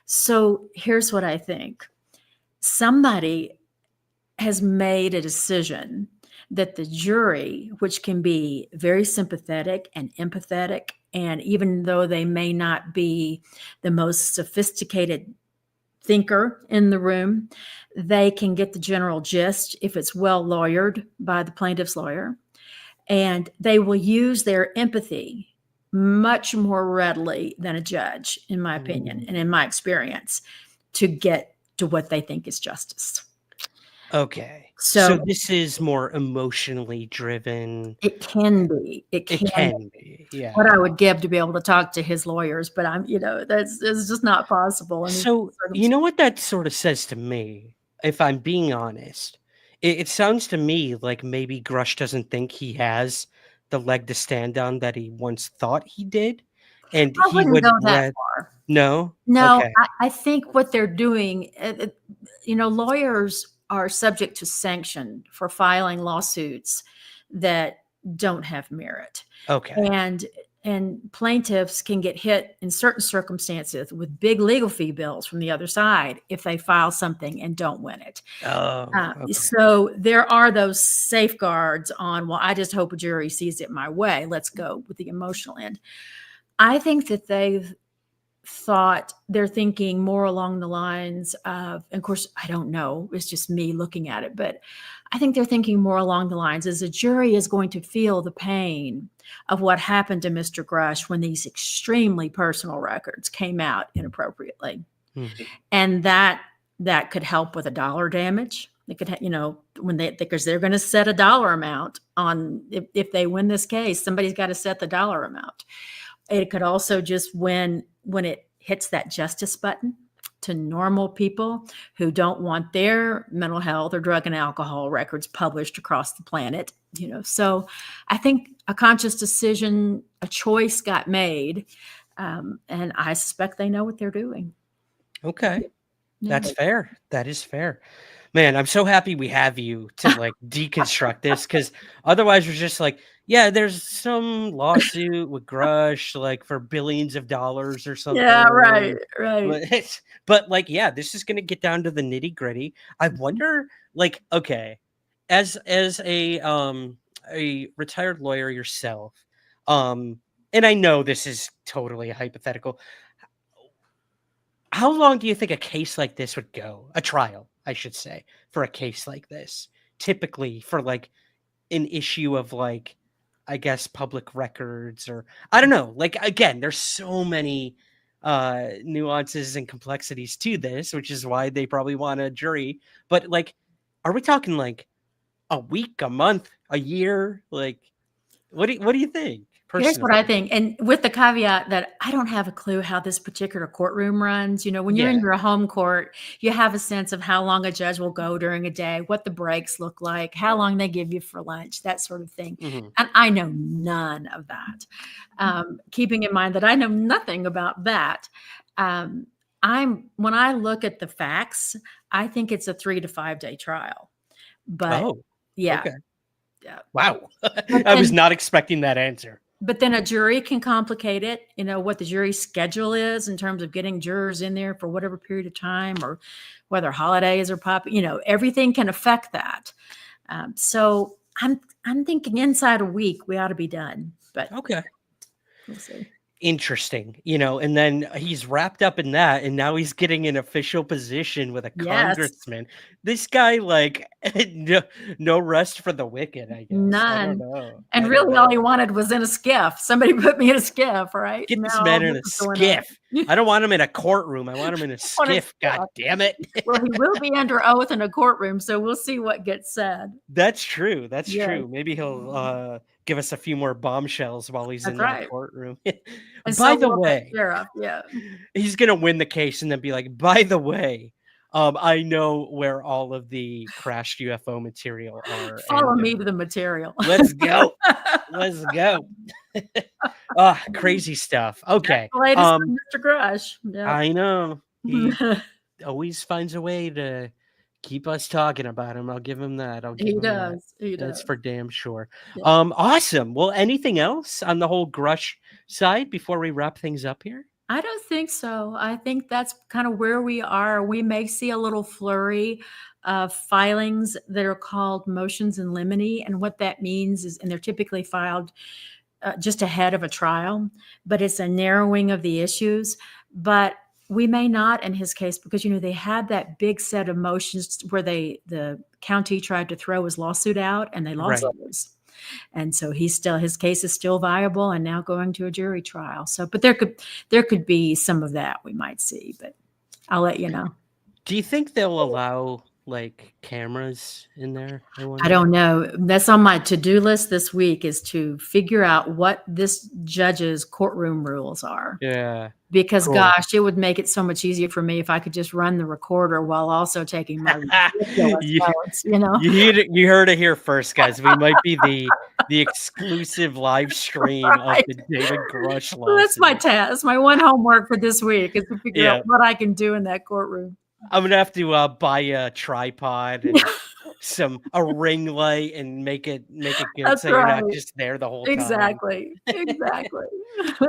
So here's what I think. Somebody has made a decision that the jury, which can be very sympathetic and empathetic, and even though they may not be the most sophisticated thinker in the room, they can get the general gist if it's well lawyered by the plaintiff's lawyer, and they will use their empathy much more readily than a judge, in my opinion, and in my experience, to get to what they think is justice. Okay. So this is more emotionally driven. It can be. It can be. Yeah. What I would give to be able to talk to his lawyers, but it's just not possible. So you know what that sort of says to me, if I'm being honest? It sounds to me like maybe Grush doesn't think he has the leg to stand on that he once thought he did, and I wouldn't go that far. No. No, I think what they're doing, lawyers are subject to sanction for filing lawsuits that don't have merit. Okay. And and plaintiffs can get hit in certain circumstances with big legal fee bills from the other side if they file something and don't win it. So there are those safeguards on, well, I just hope a jury sees it my way. Let's go with the emotional end. I think that they're thinking more along the lines of, and of course, I don't know, it's just me looking at it, but I think they're thinking more along the lines as a jury is going to feel the pain of what happened to Mr. Grush when these extremely personal records came out inappropriately. And that could help with a dollar damage. They could, because they're going to set a dollar amount on, if they win this case, somebody's got to set the dollar amount. It could also just when it hits that justice button to normal people who don't want their mental health or drug and alcohol records published across the planet, So I think a conscious decision, a choice got made, and I suspect they know what they're doing. Okay. That's fair. That is fair. Man, I'm so happy we have you to deconstruct this, because otherwise we're just yeah, there's some lawsuit with Grush, for billions of dollars or something. Yeah, right. But yeah, this is going to get down to the nitty gritty. I wonder, okay, as a retired lawyer yourself, and I know this is totally hypothetical, how long do you think a case like this would go? A trial, I should say, for a case like this, typically for an issue of I guess public records, or I don't know. Again, there's so many nuances and complexities to this, which is why they probably want a jury. But are we talking a week, a month, a year? What do you think? Personally? Here's what I think, and with the caveat that I don't have a clue how this particular courtroom runs. When you're in your home court, you have a sense of how long a judge will go during a day, what the breaks look like, how long they give you for lunch, that sort of thing. And I know none of that. Keeping in mind that I know nothing about that. When I look at the facts, I think it's a 3 to 5 day trial. But yeah. Okay. Yeah. Wow. I was not expecting that answer. But then a jury can complicate it, what the jury schedule is in terms of getting jurors in there for whatever period of time, or whether holidays are popping, everything can affect that. So I'm thinking inside a week we ought to be done. But okay, we'll see. Interesting, and then he's wrapped up in that, and now he's getting an official position with a congressman. This guy, no rest for the wicked, I guess. None. And really, all he wanted was in a skiff. Somebody put me in a skiff, right? Get this man in a skiff. I don't want him in a courtroom. I want him in a skiff. God damn it. Well, he will be under oath in a courtroom, so we'll see what gets said. That's true. That's true. Maybe he'll give us a few more bombshells while he's in that courtroom. By the way, he's going to win the case and then be like, by the way, I know where all of the crashed UFO material are. Follow me to the material. Let's go. Let's go. Crazy stuff. Okay. That's the latest from Mr. Grush. Yep. I know. He always finds a way to keep us talking about him. I'll give him that. He does. That's for damn sure. Yeah. Awesome. Well, anything else on the whole Grush side before we wrap things up here? I don't think so. I think that's kind of where we are. We may see a little flurry of filings that are called motions in limine. And what that means is, and they're typically filed just ahead of a trial, but it's a narrowing of the issues. But we may not in his case, because, they had that big set of motions where the county tried to throw his lawsuit out and they lost those. And so his case is still viable and now going to a jury trial. So, but there could be some of that we might see, but I'll let you know. Do you think they'll allow cameras in there? I don't know. That's on my to-do list this week, is to figure out what this judge's courtroom rules are. Yeah. Because gosh, it would make it so much easier for me if I could just run the recorder while also taking my notes, You heard it here first, guys. We might be the exclusive live stream of the David Grush lawsuit. Well, that's my task. My one homework for this week is to figure out what I can do in that courtroom. I'm gonna have to buy a tripod and a ring light and make it good That's so you're not right. just there the whole time. Exactly. Exactly.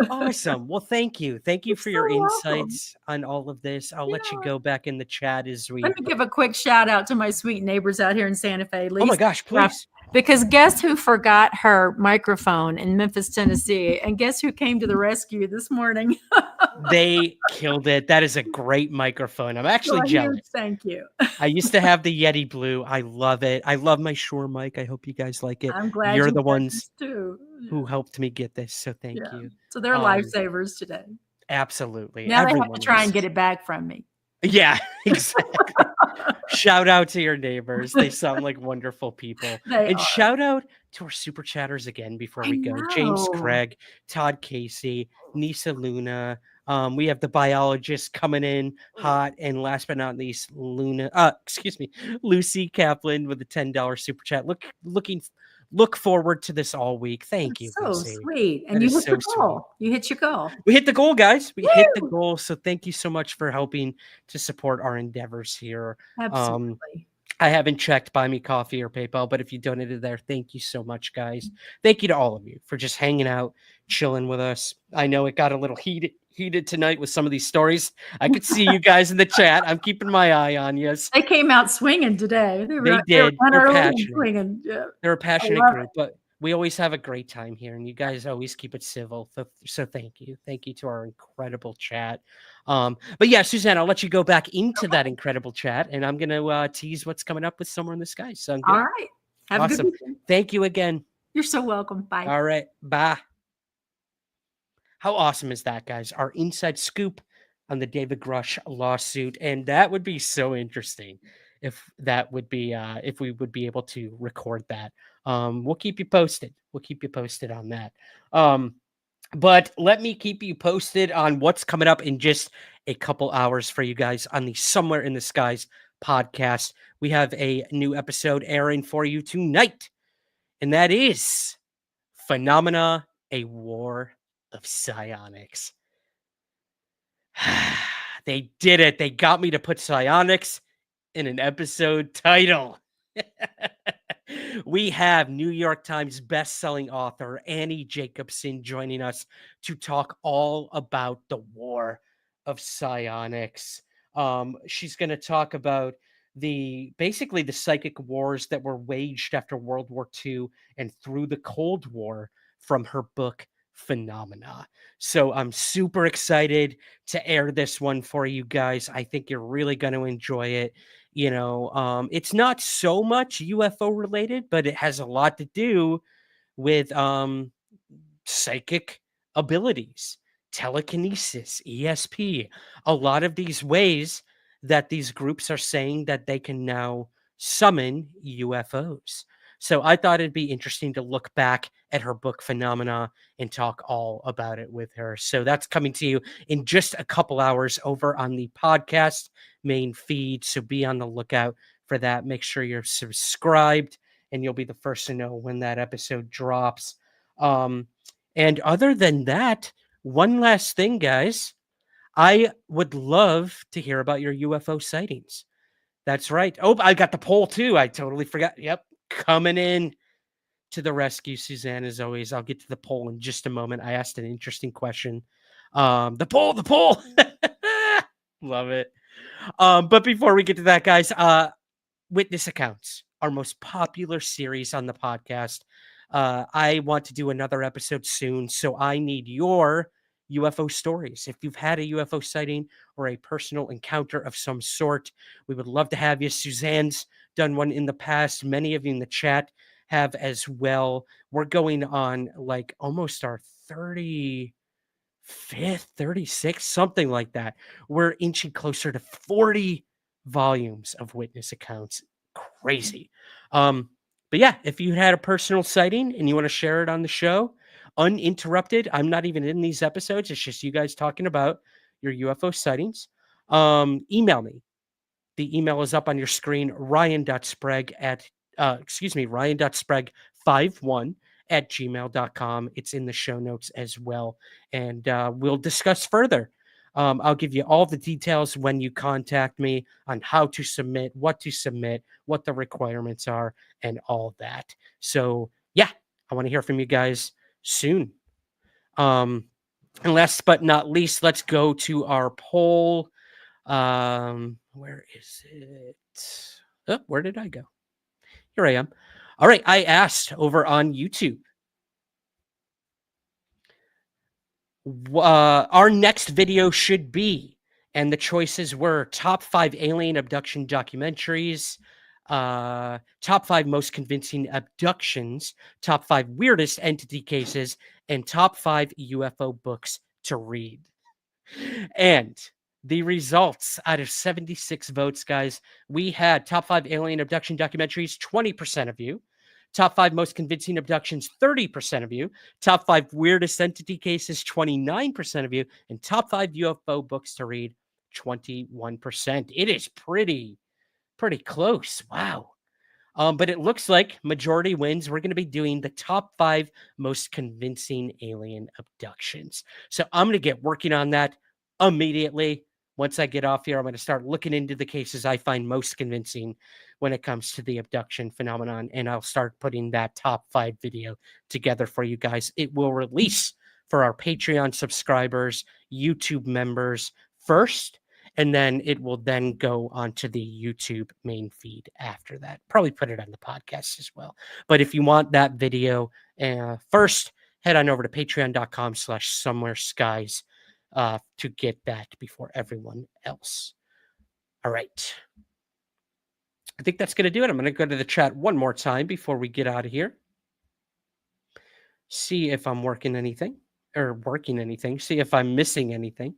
Awesome. Well, thank you. Thank you You're for your so welcome. insights on all of this. I'll let you go back in the chat as we. Let me give a quick shout out to my sweet neighbors out here in Santa Fe. Oh my gosh, please. Because guess who forgot her microphone in Memphis, Tennessee? And guess who came to the rescue this morning? They killed it. That is a great microphone. I'm actually Well, jealous. Thank you. I used to have the Yeti Blue. I love it. I love my Shure mic. I hope you guys like it. I'm glad You're you the got ones this too. who helped me get this. So thank you. So they're lifesavers today. Absolutely. Now Everyone they have to try is. and get it back from me. Yeah, exactly. Shout out to your neighbors. They sound like wonderful people. They and are. shout out to our super chatters again before we go. James know. Craig, Todd Casey, Nisa Luna. We have the biologist coming in hot, and last but not least, Lucy Kaplan with a $10 super chat. Look forward to this all week. Thank you, So Lucy. sweet. And That you is hit your so goal. You hit your goal. We hit the goal, guys. We hit the goal. So thank you so much for helping to support our endeavors here. Absolutely. I haven't checked Buy Me Coffee or PayPal, but if you donated there, thank you so much, guys. Thank you to all of you for just hanging out, chilling with us. I know it got a little heated tonight with some of these stories. I could see you guys in the chat. I'm keeping my eye on you. They came out swinging today. They did. They were They're early and passionate. swinging. Yeah. They're a passionate love group, but we always have a great time here, and you guys always keep it civil. So thank you. Thank you to our incredible chat. But yeah, Suzanne, I'll let you go back into that incredible chat, and I'm going to tease what's coming up with Somewhere in the Sky. So All right. Have a good awesome. weekend. Thank you again. You're so welcome. Bye. All right. Bye. How awesome is that, guys? Our inside scoop on the David Grush lawsuit. And that would be so interesting if that would be, if we would be able to record that. We'll keep you posted. We'll keep you posted on that. But let me keep you posted on what's coming up in just a couple hours for you guys on the Somewhere in the Skies podcast. We have a new episode airing for you tonight, and that is Phenomena, a War of Psionics. They did it. They got me to put psionics in an episode title. We have New York Times bestselling author Annie Jacobson joining us to talk all about the War of Psionics. She's going to talk about basically the psychic wars that were waged after World War II and through the Cold War from her book Phenomena. So I'm super excited to air this one for you guys. I think you're really going to enjoy it. You know, it's not so much UFO related, but it has a lot to do with psychic abilities, telekinesis, ESP, a lot of these ways that these groups are saying that they can now summon UFOs. So I thought it'd be interesting to look back at her book Phenomena and talk all about it with her. So that's coming to you in just a couple hours over on the podcast main feed. So be on the lookout for that. Make sure you're subscribed and you'll be the first to know when that episode drops. And other than that, one last thing, guys, I would love to hear about your UFO sightings. That's right. Oh, I got the poll too. I totally forgot. Yep. Coming in to the rescue, Suzanne, as always. I'll get to the poll in just a moment. I asked an interesting question. The poll. Love it. But before we get to that, guys, witness accounts, our most popular series on the podcast. I want to do another episode soon, so I need your UFO stories. If you've had a UFO sighting or a personal encounter of some sort, we would love to have you. Suzanne's done one in the past. Many of you in the chat have as well. We're going on like almost our 35th, 36th, something like that. We're inching closer to 40 volumes of witness accounts. Crazy. But yeah, if you had a personal sighting and you want to share it on the show, uninterrupted, I'm not even in these episodes. It's just you guys talking about your UFO sightings. Email me. The email is up on your screen, ryan.sprague@gmail.com. It's in the show notes as well. And we'll discuss further I'll give you all the details when you contact me on how to submit, what the requirements are, and all that. So yeah, I want to hear from you guys soon. And last but not least, let's go to our poll. Where is it? Oh, where did I go? Here I am. All right, I asked over on YouTube. Our next video should be, and the choices were top 5 alien abduction documentaries, top 5 most convincing abductions, top 5 weirdest entity cases, and top 5 UFO books to read. And the results out of 76 votes, guys, we had top 5 alien abduction documentaries, 20% of you. Top 5 most convincing abductions, 30% of you. Top 5 weirdest entity cases, 29% of you. And top 5 UFO books to read, 21%. It is pretty close. Wow. But it looks like majority wins. We're going to be doing the top 5 most convincing alien abductions. So I'm going to get working on that immediately. Once I get off here, I'm going to start looking into the cases I find most convincing when it comes to the abduction phenomenon, and I'll start putting that top 5 video together for you guys. It will release for our Patreon subscribers, YouTube members first, and then it will then go onto the YouTube main feed after that. Probably put it on the podcast as well. But if you want that video first, head on over to patreon.com/somewhereskies to get that before everyone else. All right. I think that's going to do it. I'm going to go to the chat one more time before we get out of here. See if I'm working anything. See if I'm missing anything.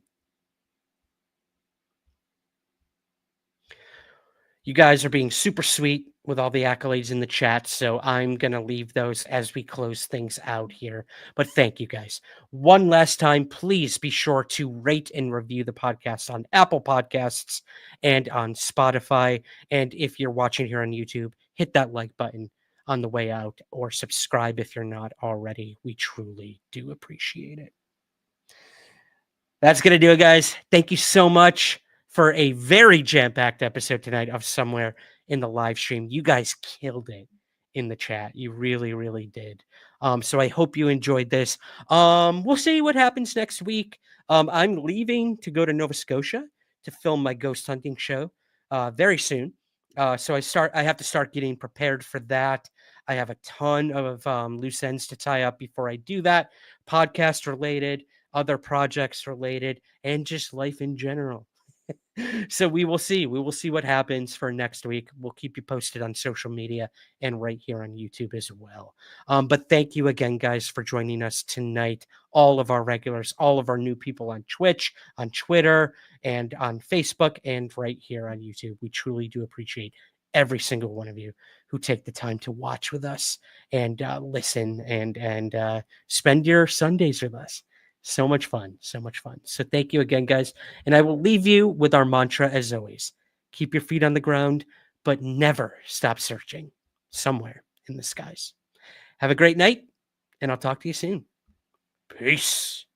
You guys are being super sweet with all the accolades in the chat, so I'm going to leave those as we close things out here. But thank you guys. One last time, please be sure to rate and review the podcast on Apple Podcasts and on Spotify. And if you're watching here on YouTube, hit that like button on the way out, or subscribe if you're not already. We truly do appreciate it. That's going to do it, guys. Thank you so much for a very jam-packed episode tonight of Somewhere in the live stream. You guys killed it in the chat. You really, really did. So I hope you enjoyed this. We'll see what happens next week. I'm leaving to go to Nova Scotia to film my ghost hunting show very soon. So I have to start getting prepared for that. I have a ton of loose ends to tie up before I do that. Podcast related, other projects related, and just life in general. So we will see. We will see what happens for next week. We'll keep you posted on social media and right here on YouTube as well. But thank you again, guys, for joining us tonight. All of our regulars, all of our new people on Twitch, on Twitter, and on Facebook, and right here on YouTube. We truly do appreciate every single one of you who take the time to watch with us and listen and spend your Sundays with us. So much fun. So much fun. So thank you again, guys. And I will leave you with our mantra as always. Keep your feet on the ground, but never stop searching somewhere in the skies. Have a great night, and I'll talk to you soon. Peace.